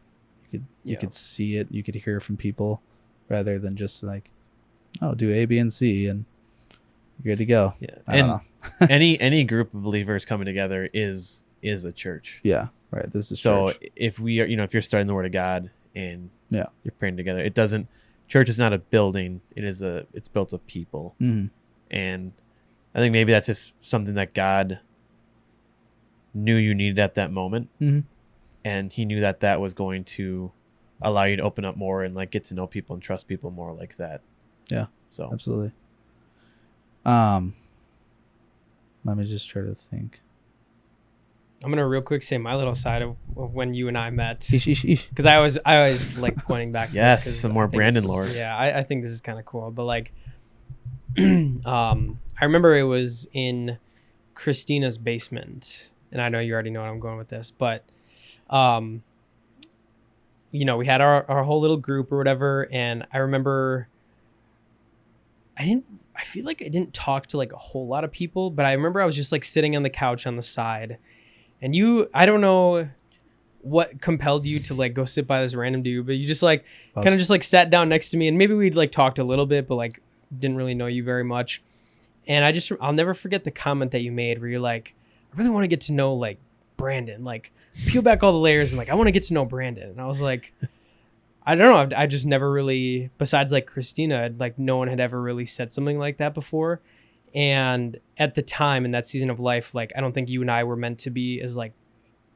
You could see it, you could hear from people rather than just like, oh, do A, B, and C and you're good to go. Yeah. I don't know. any group of believers coming together is a church. Yeah. Right. This is so church. If we are, you know, if you're studying the Word of God and you're praying together, church is not a building. It's built of people. Mm-hmm. And I think maybe that's just something that God knew you needed at that moment. Mm-hmm. And he knew that was going to allow you to open up more and like get to know people and trust people more like that. Yeah. So absolutely. Let me just try to think. I'm gonna real quick say my little side of when you and I met, Because because I was like pointing back. Yes, to this some more Brandon lore. Yeah, I think this is kind of cool. But like, I remember it was in Christina's basement, and I know you already know what I'm going with this, but you know, we had our whole little group or whatever, and I remember I feel like I didn't talk to like a whole lot of people, but I remember I was just like sitting on the couch on the side, and I don't know what compelled you to like go sit by this random dude, but you just like kind of just like sat down next to me, and maybe we'd like talked a little bit, but like didn't really know you very much. And I'll never forget the comment that you made where you're like, I really want to get to know like Brandon, like peel back all the layers and like I want to get to know Brandon. And I was like, I don't know, I just never really, besides like Christina, like no one had ever really said something like that before. And at the time in that season of life, like I don't think you and I were meant to be as like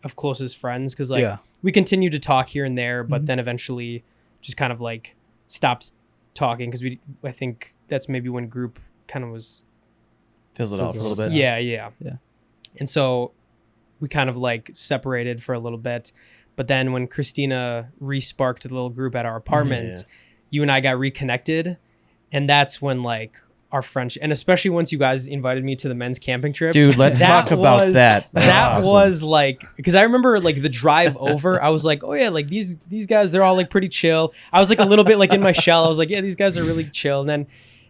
of closest friends, because like we continued to talk here and there, but then eventually just kind of like stopped talking, because I think that's maybe when group kind of was fizzled off a little bit. Yeah. And so we kind of like separated for a little bit, but then when Christina re-sparked the little group at our apartment, you and I got reconnected, and that's when like our friendship, and especially once you guys invited me to the men's camping trip. Dude, let's that talk about was- that. That Awesome. was like, because I remember like the drive over, I was like, oh yeah, like these guys, they're all like pretty chill. I was like a little bit like in my shell. I was like, yeah, these guys are really chill.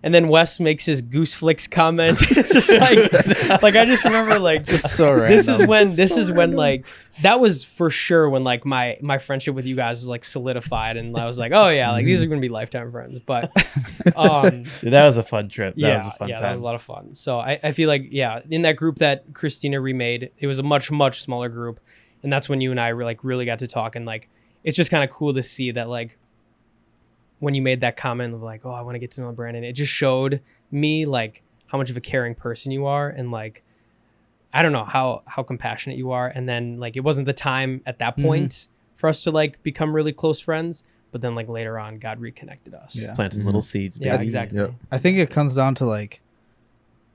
And then Wes makes his goose flicks comment. It's just like I just remember like just So this is random. when like that was for sure when like my friendship with you guys was like solidified, and I was like, oh yeah, like these are gonna be lifetime friends. But Dude, that was a fun trip. That was a fun yeah, time. that was a lot of fun. So I feel like, yeah, in that group that Christina remade, it was a much, much smaller group. And that's when you and I were like really got to talk. And like, it's just kind of cool to see that like when you made that comment of like, oh, I want to get to know Brandon, it just showed me like how much of a caring person you are. And like, I don't know how compassionate you are. And then like, it wasn't the time at that point for us to like become really close friends. But then like later on, God reconnected us. Yeah. Planting little seeds, Yeah, baby. exactly. Yep. I think it comes down to like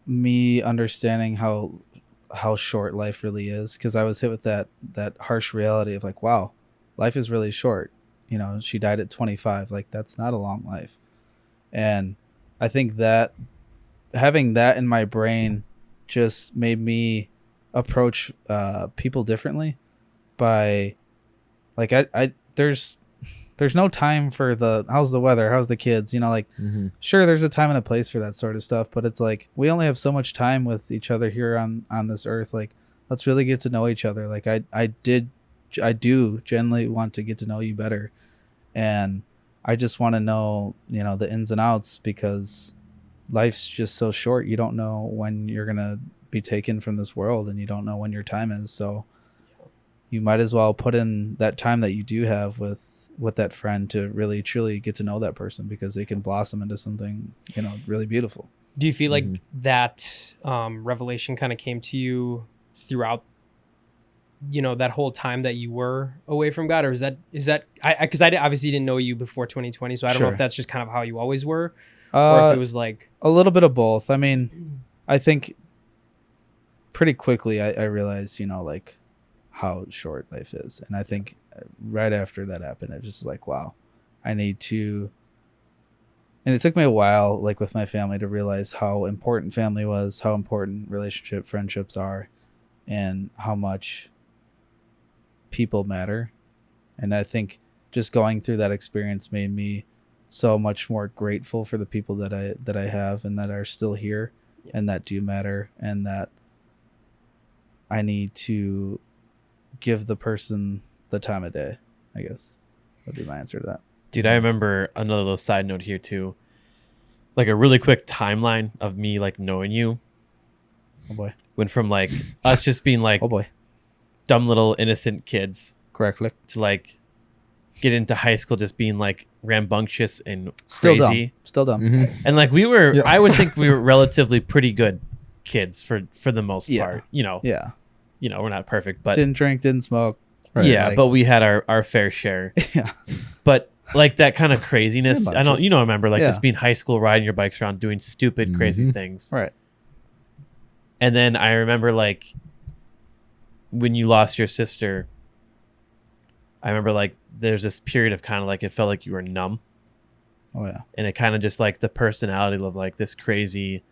me understanding how short life really is, because I was hit with that harsh reality of like, wow, life is really short. You know, she died at 25. Like, that's not a long life. And I think that having that in my brain just made me approach people differently by like I there's no time for the how's the weather, how's the kids, you know, like sure there's a time and a place for that sort of stuff, but it's like we only have so much time with each other here on this earth. Like, let's really get to know each other. Like I do genuinely want to get to know you better, and I just want to know, you know, the ins and outs, because life's just so short. You don't know when you're gonna be taken from this world, and you don't know when your time is. So you might as well put in that time that you do have with that friend to really truly get to know that person, because they can blossom into something, you know, really beautiful. Do you feel like that revelation kind of came to you throughout, you know, that whole time that you were away from God? Or is that because I obviously didn't know you before 2020, so I don't know Sure. if that's just kind of how you always were, or if it was like a little bit of both. I mean, I think pretty quickly I realized, you know, like how short life is. And I think right after that happened, I was just like, wow, I need to. And it took me a while, like with my family, to realize how important family was, how important friendships are, and how much people matter. And I think just going through that experience made me so much more grateful for the people that I have and that are still here and that do matter, and that I need to give the person the time of day, I guess would be my answer to that. Dude, I remember another little side note here too. Like a really quick timeline of me like knowing you. Oh boy. Went from like us just being like Oh boy. dumb little innocent kids Correctly. to like get into high school just being like rambunctious and Still crazy. dumb. Still dumb. And like we were, Yeah. I would think we were relatively pretty good kids for the most Yeah. part. You know, Yeah. we're not perfect, but Didn't drink, didn't smoke. yeah, like- but we had our fair share. Yeah. But like that kind of craziness, I don't, Rambunctious. you know, remember like Yeah. just being high school, riding your bikes around, doing stupid, crazy things. Right. And then I remember like when you lost your sister, I remember like there's this period of kind of like it felt like you were numb, Oh yeah. and it kind of just like the personality of like this crazy,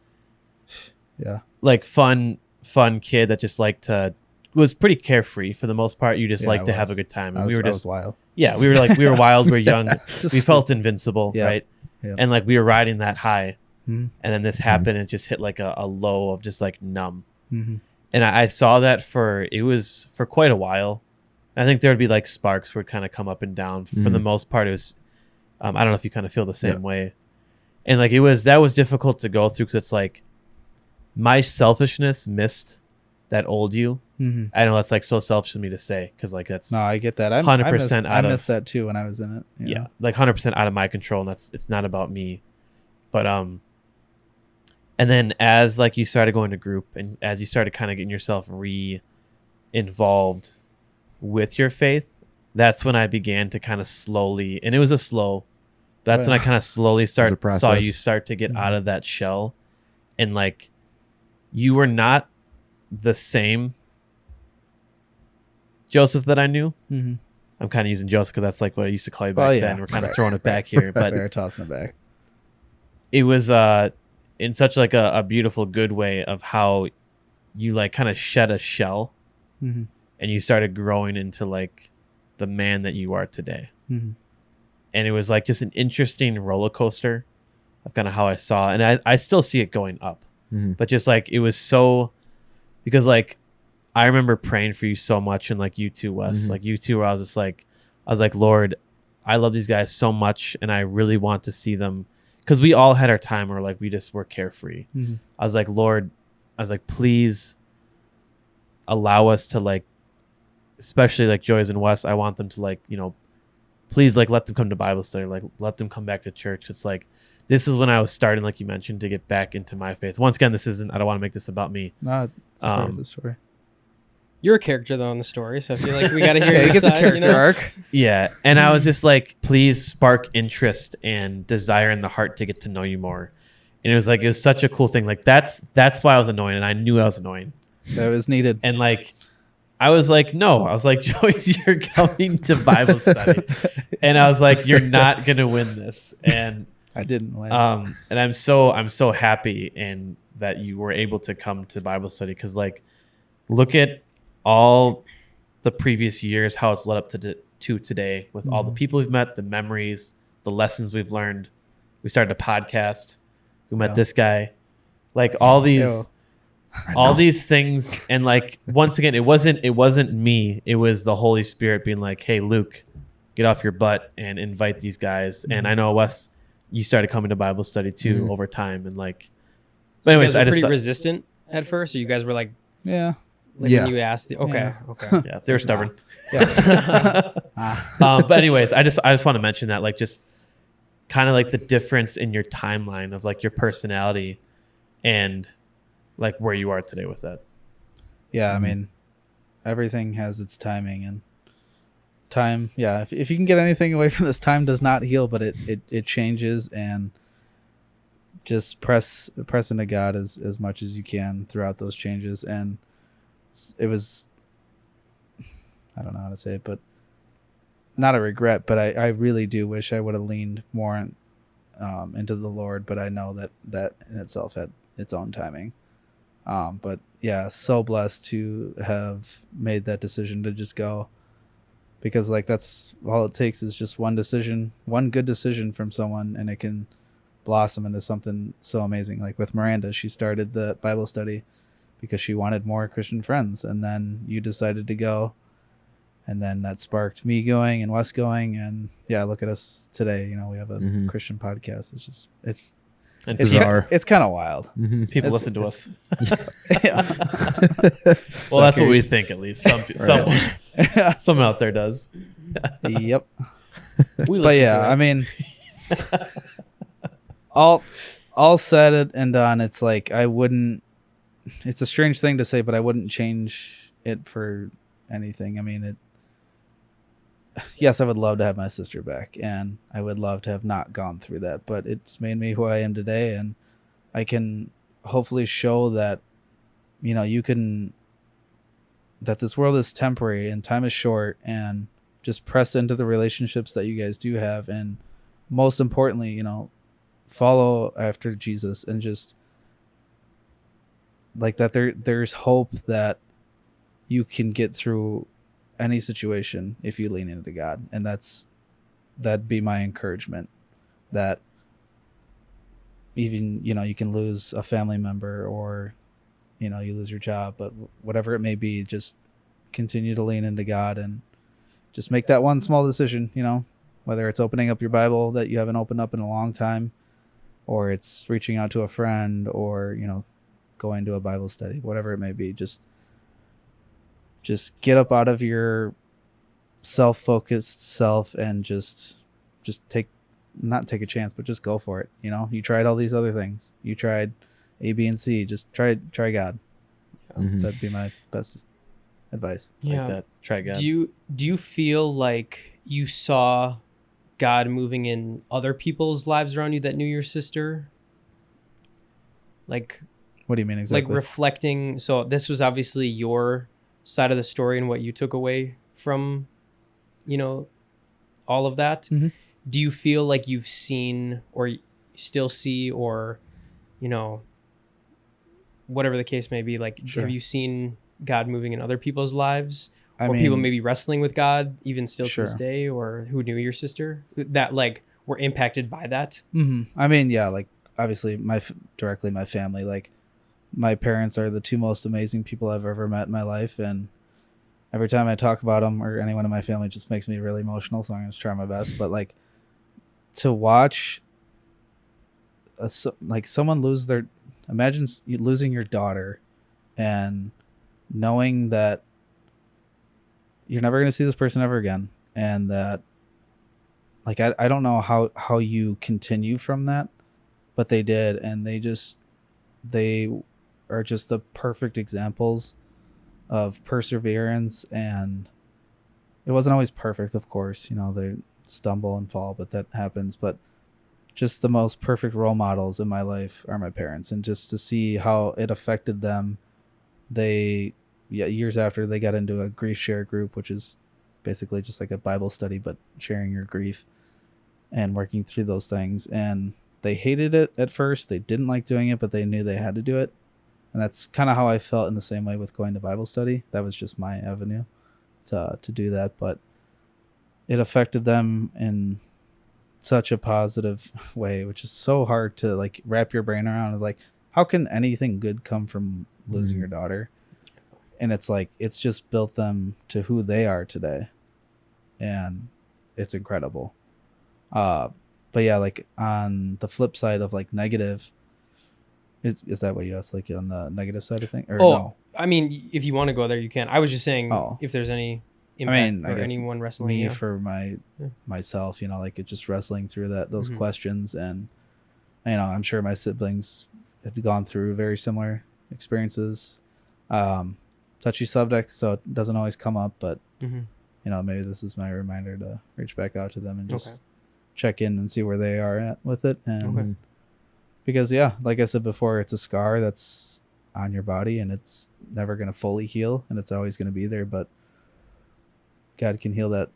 Yeah. like fun kid that just liked to was pretty carefree for the most part. You just Yeah, liked I to have was. a good time, I and was, we were I just was wild. yeah, we were wild, we were young, Just we felt invincible, Yeah. right? Yeah. And like we were riding that high, Mhm. and then this happened, and it just hit like a low of just like numb. Mhm. And I saw that for quite a while. I think there would be like sparks would kind of come up and down. For the most part, it was, I don't know if you kind of feel the same way. And like that was difficult to go through, because it's like my selfishness missed that old you. Mhm. I know that's like so selfish of me to say, because like that's No, I get that. 100% I out missed of that too when I was in it. you yeah, know? like 100% out of my control, and it's not about me. But and then as like you started going to group, and as you started kind of getting yourself involved with your faith, that's when I began to kind of slowly, and it was a slow, that's when I kind of slowly saw process. you start to get out of that shell, and like you were not the same Joseph that I knew. Mhm. I'm kind of using Joseph because that's like what I used to call you back Oh, yeah. then. We're kind of throwing it back here, but Fair, tossing it back. it was in such like a beautiful, good way of how you like kind of shed a shell Mm-hmm. and you started growing into like the man that you are today. Mm-hmm. And it was like just an interesting roller coaster of kind of how I saw it. And I still see it going up, but just like it was so, because like I remember praying for you so much, and like you too, Wes, like you too, where I was like, Lord, I love these guys so much, and I really want to see them, because we all had our time where like we just were carefree. Mm-hmm. I was like, Lord, I was like, please allow us to like, especially like Joyce and Wes, I want them to like, you know, please like let them come to Bible study, like let them come back to church. It's like, this is when I was starting, like you mentioned, to get back into my faith. Once again, this isn't, I don't want to make this about me. No, it's a part of the story. You're a character though in the story, so I feel like we got to hear Yeah, your he gets a side, character arc. Yeah. And I was just like, please spark interest and desire in the heart to get to know you more. And it was such a cool thing. Like that's why I was annoying, and I knew I was annoying. That was needed. And like, I was like, no, I was like, Joyce, you're coming to Bible study. And I was like, you're not going to win this. And I didn't win. and I'm so happy and that you were able to come to Bible study, because like, look at all the previous years, how it's led up to today with all the people we've met, the memories, the lessons we've learned. We started a podcast. We met this guy, like all these things. And like, once again, it wasn't me. It was the Holy Spirit being like, hey, Luke, get off your butt and invite these guys. And I know, Wes, you started coming to Bible study too over time. And like, but So you anyways, guys were I just pretty resistant at first, or you guys were like yeah. when you asked the okay. yeah, they were stubborn. Yeah. But anyways, I just want to mention that, like, just kind of like the difference in your timeline of like your personality and like where you are today with that. Yeah, I mean, everything has its timing, and time. Yeah, if you can get anything away from this, time does not heal, but it changes, and just press into God as much as you can throughout those changes. And it was, I don't know how to say it, but not a regret, but I really do wish I would have leaned more into the Lord, but I know that in itself had its own timing. But yeah, so blessed to have made that decision to just go, because like that's all it takes is just one decision, one good decision from someone, and it can blossom into something so amazing. Like with Miranda, she started the Bible study because she wanted more Christian friends, and then you decided to go, and then that sparked me going and Wes going, and yeah, look at us today. You know, we have a Christian podcast. It's just it's bizarre. It's kind of wild. People listen to us. Yeah. Well, that's what we think, at least. Someone out there does. Yep. We But yeah, I mean, all said and done, it's like I wouldn't. It's a strange thing to say, but I wouldn't change it for anything. I mean, yes, I would love to have my sister back, and I would love to have not gone through that, but it's made me who I am today, and I can hopefully show that, you know, that this world is temporary and time is short, and just press into the relationships that you guys do have, and most importantly, you know, follow after Jesus, and just like that there's hope that you can get through any situation if you lean into God. And that'd be my encouragement, that even, you know, you can lose a family member, or, you know, you lose your job, but whatever it may be, just continue to lean into God and just make that one small decision, you know, whether it's opening up your Bible that you haven't opened up in a long time, or it's reaching out to a friend, or, you know, going to a Bible study, whatever it may be. Just get up out of your self-focused self and just not take a chance, but just go for it. You know, you tried all these other things. You tried A, B, and C. Just try God. That'd be my best advice. Yeah. Like that. Try God. Do you feel like you saw God moving in other people's lives around you that knew your sister? Like, What do you mean exactly? like reflecting. So this was obviously your side of the story and what you took away from, you know, all of that. Mhm. Do you feel like you've seen, or still see, or you know, whatever the case may be, like, Sure. have you seen God moving in other people's lives? I Or mean, people maybe wrestling with God even still to this Sure. day, or who knew your sister that like were impacted by that? I mean, yeah, like obviously directly my family, like my parents are the two most amazing people I've ever met in my life, and every time I talk about them or anyone in my family, it just makes me really emotional. So I'm gonna try my best. But like to watch, like someone lose their, imagine losing your daughter, and knowing that you're never gonna see this person ever again, and that like I don't know how you continue from that, but they did, and they are just the perfect examples of perseverance. And it wasn't always perfect, of course, you know, they stumble and fall, but that happens. But just the most perfect role models in my life are my parents, and just to see how it affected them. Years after, they got into a grief share group, which is basically just like a Bible study, but sharing your grief and working through those things. And they hated it at first. They didn't like doing it, but they knew they had to do it. And that's kind of how I felt in the same way with going to Bible study. That was just my avenue to do that. But it affected them in such a positive way, which is so hard to like wrap your brain around. Like, how can anything good come from losing your daughter? And it's like, it's just built them to who they are today. And it's incredible. But yeah, like on the flip side of like negative, is that what you asked? Like on the negative side of things? Or no? I mean, if you want to go there, you can. I was just saying if there's any impact I or guess anyone wrestling. me Yeah. for myself, you know, like it just wrestling through those questions. And, you know, I'm sure my siblings have gone through very similar experiences. Touchy subject, so it doesn't always come up, but you know, maybe this is my reminder to reach back out to them and just check in and see where they are at with it. And because yeah, like I said before, it's a scar that's on your body, and it's never going to fully heal, and it's always going to be there, but God can heal that.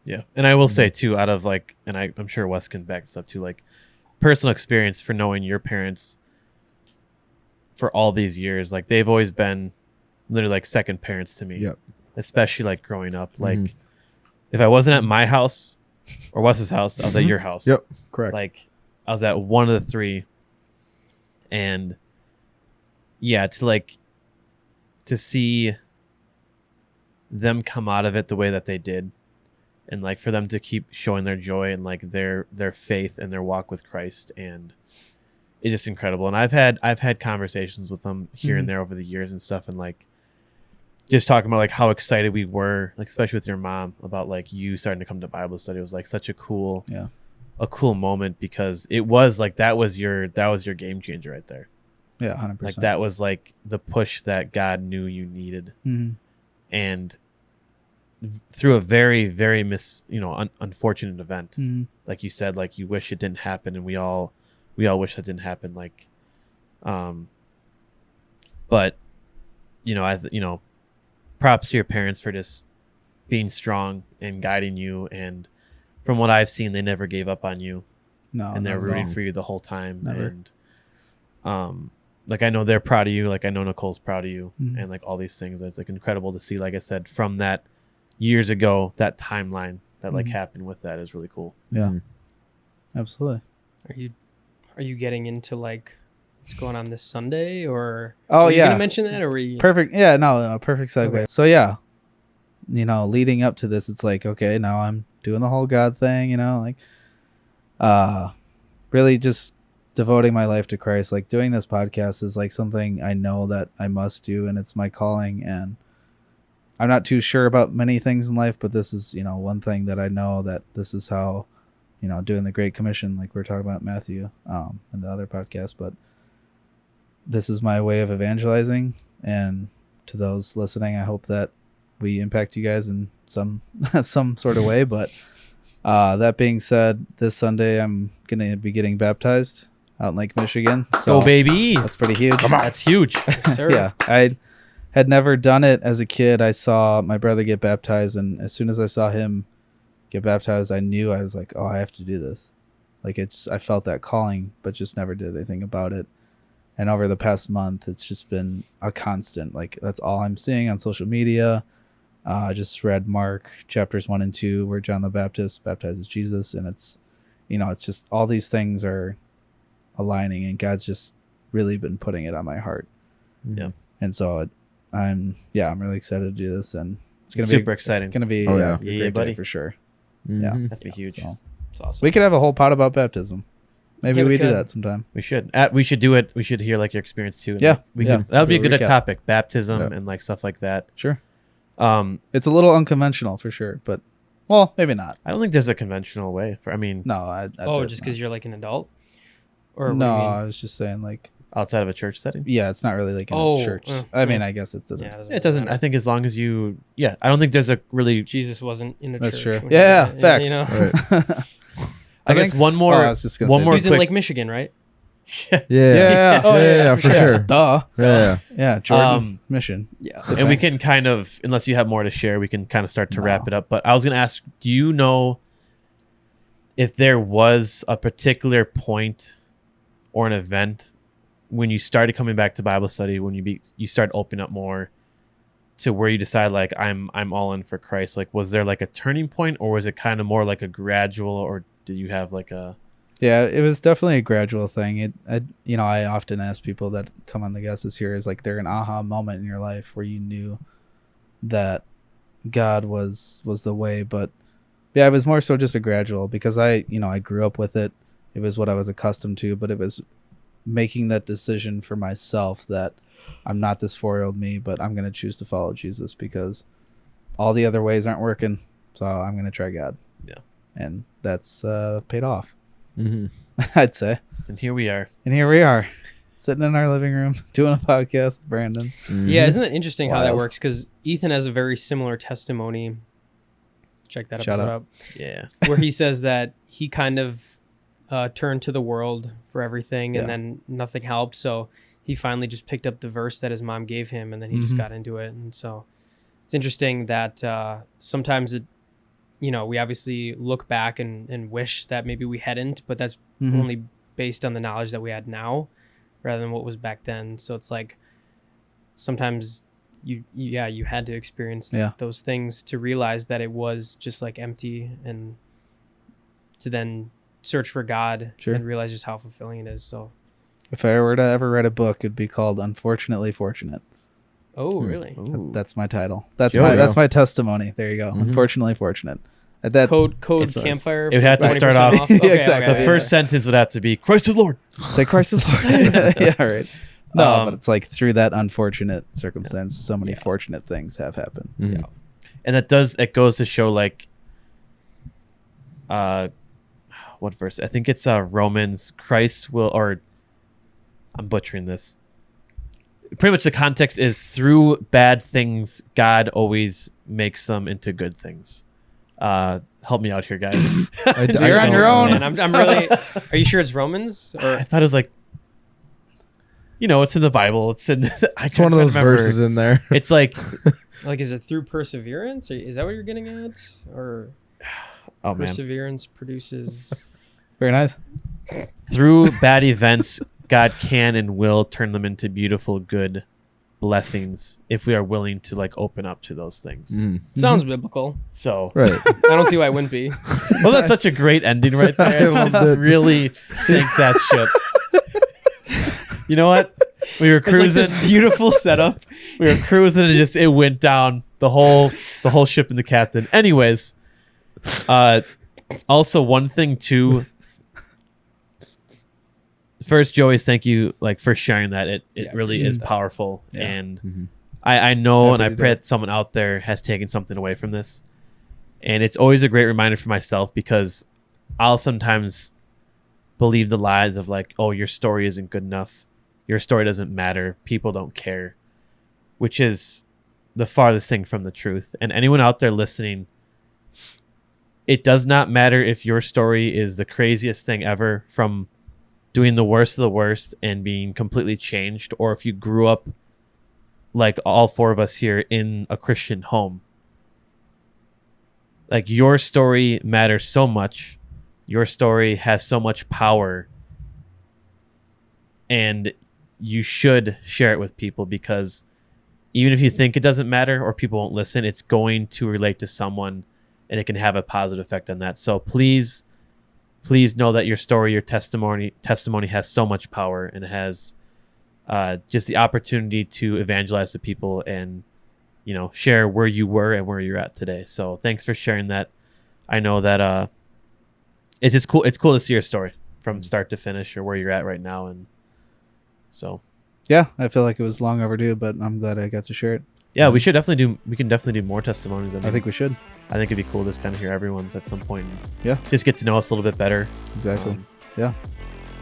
Yeah. And I will say too, out of like, and I'm sure Wes can back this up too, like personal experience for knowing your parents for all these years, like they've always been literally like second parents to me. Yep. Especially like growing up. Like if I wasn't at my house or Wes's house, I was at your house. Yep. Correct. Like I was at one of the three. And yeah, to see them come out of it the way that they did, and like for them to keep showing their joy and like their faith and their walk with Christ, and it's just incredible. And I've had conversations with them here and there over the years and stuff, and like just talking about like how excited we were, like especially with your mom, about like you starting to come to Bible study. It was like such a cool moment, because it was like that was your game changer right there. Yeah, 100%. Like that was like the push that God knew you needed. And through a very, very unfortunate event, like you said, like you wish it didn't happen, and we all wish that didn't happen. Like, but props to your parents for just being strong and guiding you. And from what I've seen, they never gave up on you. No, and they're rooting for you the whole time. Never. And like I know they're proud of you. Like I know Nicole's proud of you, and like all these things. It's like incredible to see. Like I said, from that years ago, that timeline that like happened with that is really cool. Yeah, absolutely. Are you getting into like what's going on this Sunday, or were you gonna mention that, or were you perfect? Yeah, no, perfect segue. Okay. So yeah, you know, leading up to this, it's like, okay, now I'm doing the whole God thing, you know, like really just devoting my life to Christ. Like doing this podcast is like something I know that I must do, and it's my calling. And I'm not too sure about many things in life, but this is, you know, one thing that I know, that this is how, you know, doing the Great Commission, like we're talking about Matthew in the other podcast, but this is my way of evangelizing. And to those listening, I hope that we impact you guys in some sort of way. But that being said, this Sunday I'm gonna be getting baptized out in Lake Michigan. So baby, that's pretty huge. Come on. That's huge. Sir. Yeah, I had never done it as a kid. I saw my brother get baptized, and as soon as I saw him get baptized, I knew, I was like, oh, I have to do this. Like I felt that calling, but just never did anything about it. And over the past month, it's just been a constant. Like that's all I'm seeing on social media. I just read Mark chapters 1 and 2, where John the Baptist baptizes Jesus, and it's, it's just all these things are aligning, and God's just really been putting it on my heart. Yeah. And so I'm really excited to do this, and it's gonna Super exciting. It's gonna be Oh, yeah. a great Yeah, buddy. day for sure. Mhm. Yeah. That'd be huge. So It's awesome. we could have a whole pod about baptism. Maybe Yeah, we we do could. that sometime. We should. We should do it. We should hear like your experience too. And, Yeah, like, we yeah. could. That would be a Do a good recap. topic. Baptism Yeah. and like stuff like that. Sure. I It's a little unconventional for sure, but well, maybe not. don't think there's a conventional way for. I mean, No, I'd say Oh, it's just not. because you're like an adult? Or what No, do you mean? I was just saying like, outside of a church setting. yeah, it's not really like in Oh, a church. uh, I mean, yeah. I guess it doesn't. Yeah, It doesn't. matter. I think as long as you. Yeah, I don't think there's a really. Jesus wasn't in a That's church. true. when he Yeah, did it, facts. You know? Right. I guess think one more. I was just gonna one say more He was in quick- Lake Michigan, right? Yeah. Yeah. Oh, yeah, for sure. Duh. Yeah. Yeah, Jordan Um, mission. Yeah. It's a And we thing. can kind of, unless you have more to share, we can kind of start to No. wrap it up. But I was going to ask, do you know if there was a particular point or an event when you started coming back to Bible study, when you started opening up more to where you decide like I'm all in for Christ? Like, was there like a turning point, or was it kind of more like a gradual, or did you have like a? Yeah, it was definitely a gradual thing. I often ask people that come on the guesses here, is like there an aha moment in your life where you knew that God was the way, but yeah, it was more so just a gradual, because I grew up with it. It was what I was accustomed to, but it was making that decision for myself that I'm not this 4-year-old me, but I'm going to choose to follow Jesus because all the other ways aren't working. So I'm going to try God. Yeah. And that's paid off. Mm-hmm. I'd say. And here we are. And here we are, sitting in our living room doing a podcast with Brandon. Yeah, isn't it interesting how that Wild. works? Because Ethan has a very similar testimony. Check that Shout episode out. out. Yeah. Where he says that he kind of turned to the world for everything, and Yeah. then nothing helped. So he finally just picked up the verse that his mom gave him, and then he just Mhm. got into it. And so it's interesting that sometimes we obviously look back and wish that maybe we hadn't, but that's Mhm. only based on the knowledge that we had now rather than what was back then. So it's like sometimes you had to experience Yeah. those things to realize that it was just like empty, and to then search for God Sure. and realize just how fulfilling it is. So If I were to ever write a book, it'd be called Unfortunately Fortunate. really? Ooh. That's my title. That's Yo, that's yo. my testimony. There you go. Mhm. Unfortunately Fortunate. That Code it's- Campfire. It would have to for start 20% off- Yeah, Okay, exactly. The Yeah. first sentence would have to be Christ is Lord. say Christ is Lord. Yeah, right. No, Um, but it's like through that unfortunate circumstance, so many Yeah. fortunate things have happened. Mhm. Yeah. And it goes to show like what verse? I think it's Romans. Christ will, or I'm butchering this. Pretty much the context is through bad things, God always makes them into good things. Help me out here, guys. You're on your own. Man, I'm really. Are you sure it's Romans? I Or thought it was like, it's in the Bible. It's in. It's one of those verses in there. It's like, like, is it through perseverance? Or is that what you're getting at? Or oh man, perseverance produces? Very nice. through bad events, God can and will turn them into beautiful, good blessings if we are willing to like open up to those things. Mm. Sounds biblical. So, Right. I don't see why it wouldn't be. well, that's such a great ending right there. It I love just it. really sank that ship. You know what? We were It's like cruising. this beautiful setup. We were cruising, and it went down. The whole ship and the captain. Anyways, also one thing too. First, Joey's thank you for sharing that. It Yeah, really appreciate is that. powerful, Yeah. and Mhm. I know, and I Happy to pray do that someone out there has taken something away from this. And it's always a great reminder for myself, because I'll sometimes believe the lies of like, oh, your story isn't good enough. Your story doesn't matter. People don't care, which is the farthest thing from the truth. And anyone out there listening, it does not matter if your story is the craziest thing ever, from doing the worst of the worst and being completely changed, or if you grew up like all four of us here in a Christian home. Like, your story matters so much, your story has so much power, and you should share it with people, because even if you think it doesn't matter or people won't listen, it's going to relate to someone, and it can have a positive effect on that. So please know that your story, your testimony has so much power, and it has just the opportunity to evangelize to people and, share where you were and where you're at today. So thanks for sharing that. I know that it's just cool. It's cool to see your story from start to finish, or where you're at right now. And so, Yeah, I feel like it was long overdue, but I'm glad I got to share it. yeah, we can definitely do more testimonies. I think we should. I think it'd be cool to just kind of hear everyone's at some point. And Yeah. just get to know us a little bit better. Exactly. Yeah.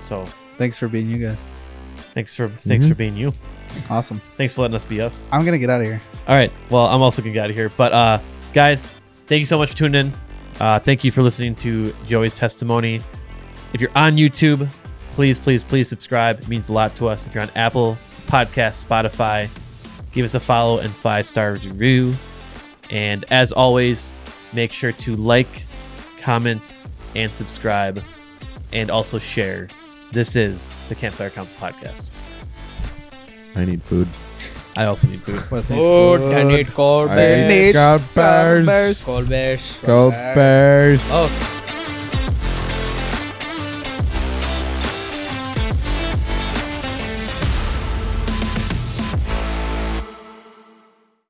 So Thanks for being you guys. thanks for Mm-hmm. being you. Awesome. Thanks for letting us be us. I'm going to get out of here. All right. Well, I'm also gonna get out of here. But guys, thank you so much for tuning in. Thank you for listening to Joey's testimony. If you're on YouTube, please subscribe. It means a lot to us. If you're on Apple Podcasts, Spotify, give us a follow and 5-star review. And as always, make sure to like, comment, and subscribe, and also share. This is the Campfire Council Podcast. I need food. I also need food. Wes needs Food, food. I need cold I bears. need Needs Go Bears. Bears. Cold bears. Go Bears. Oh.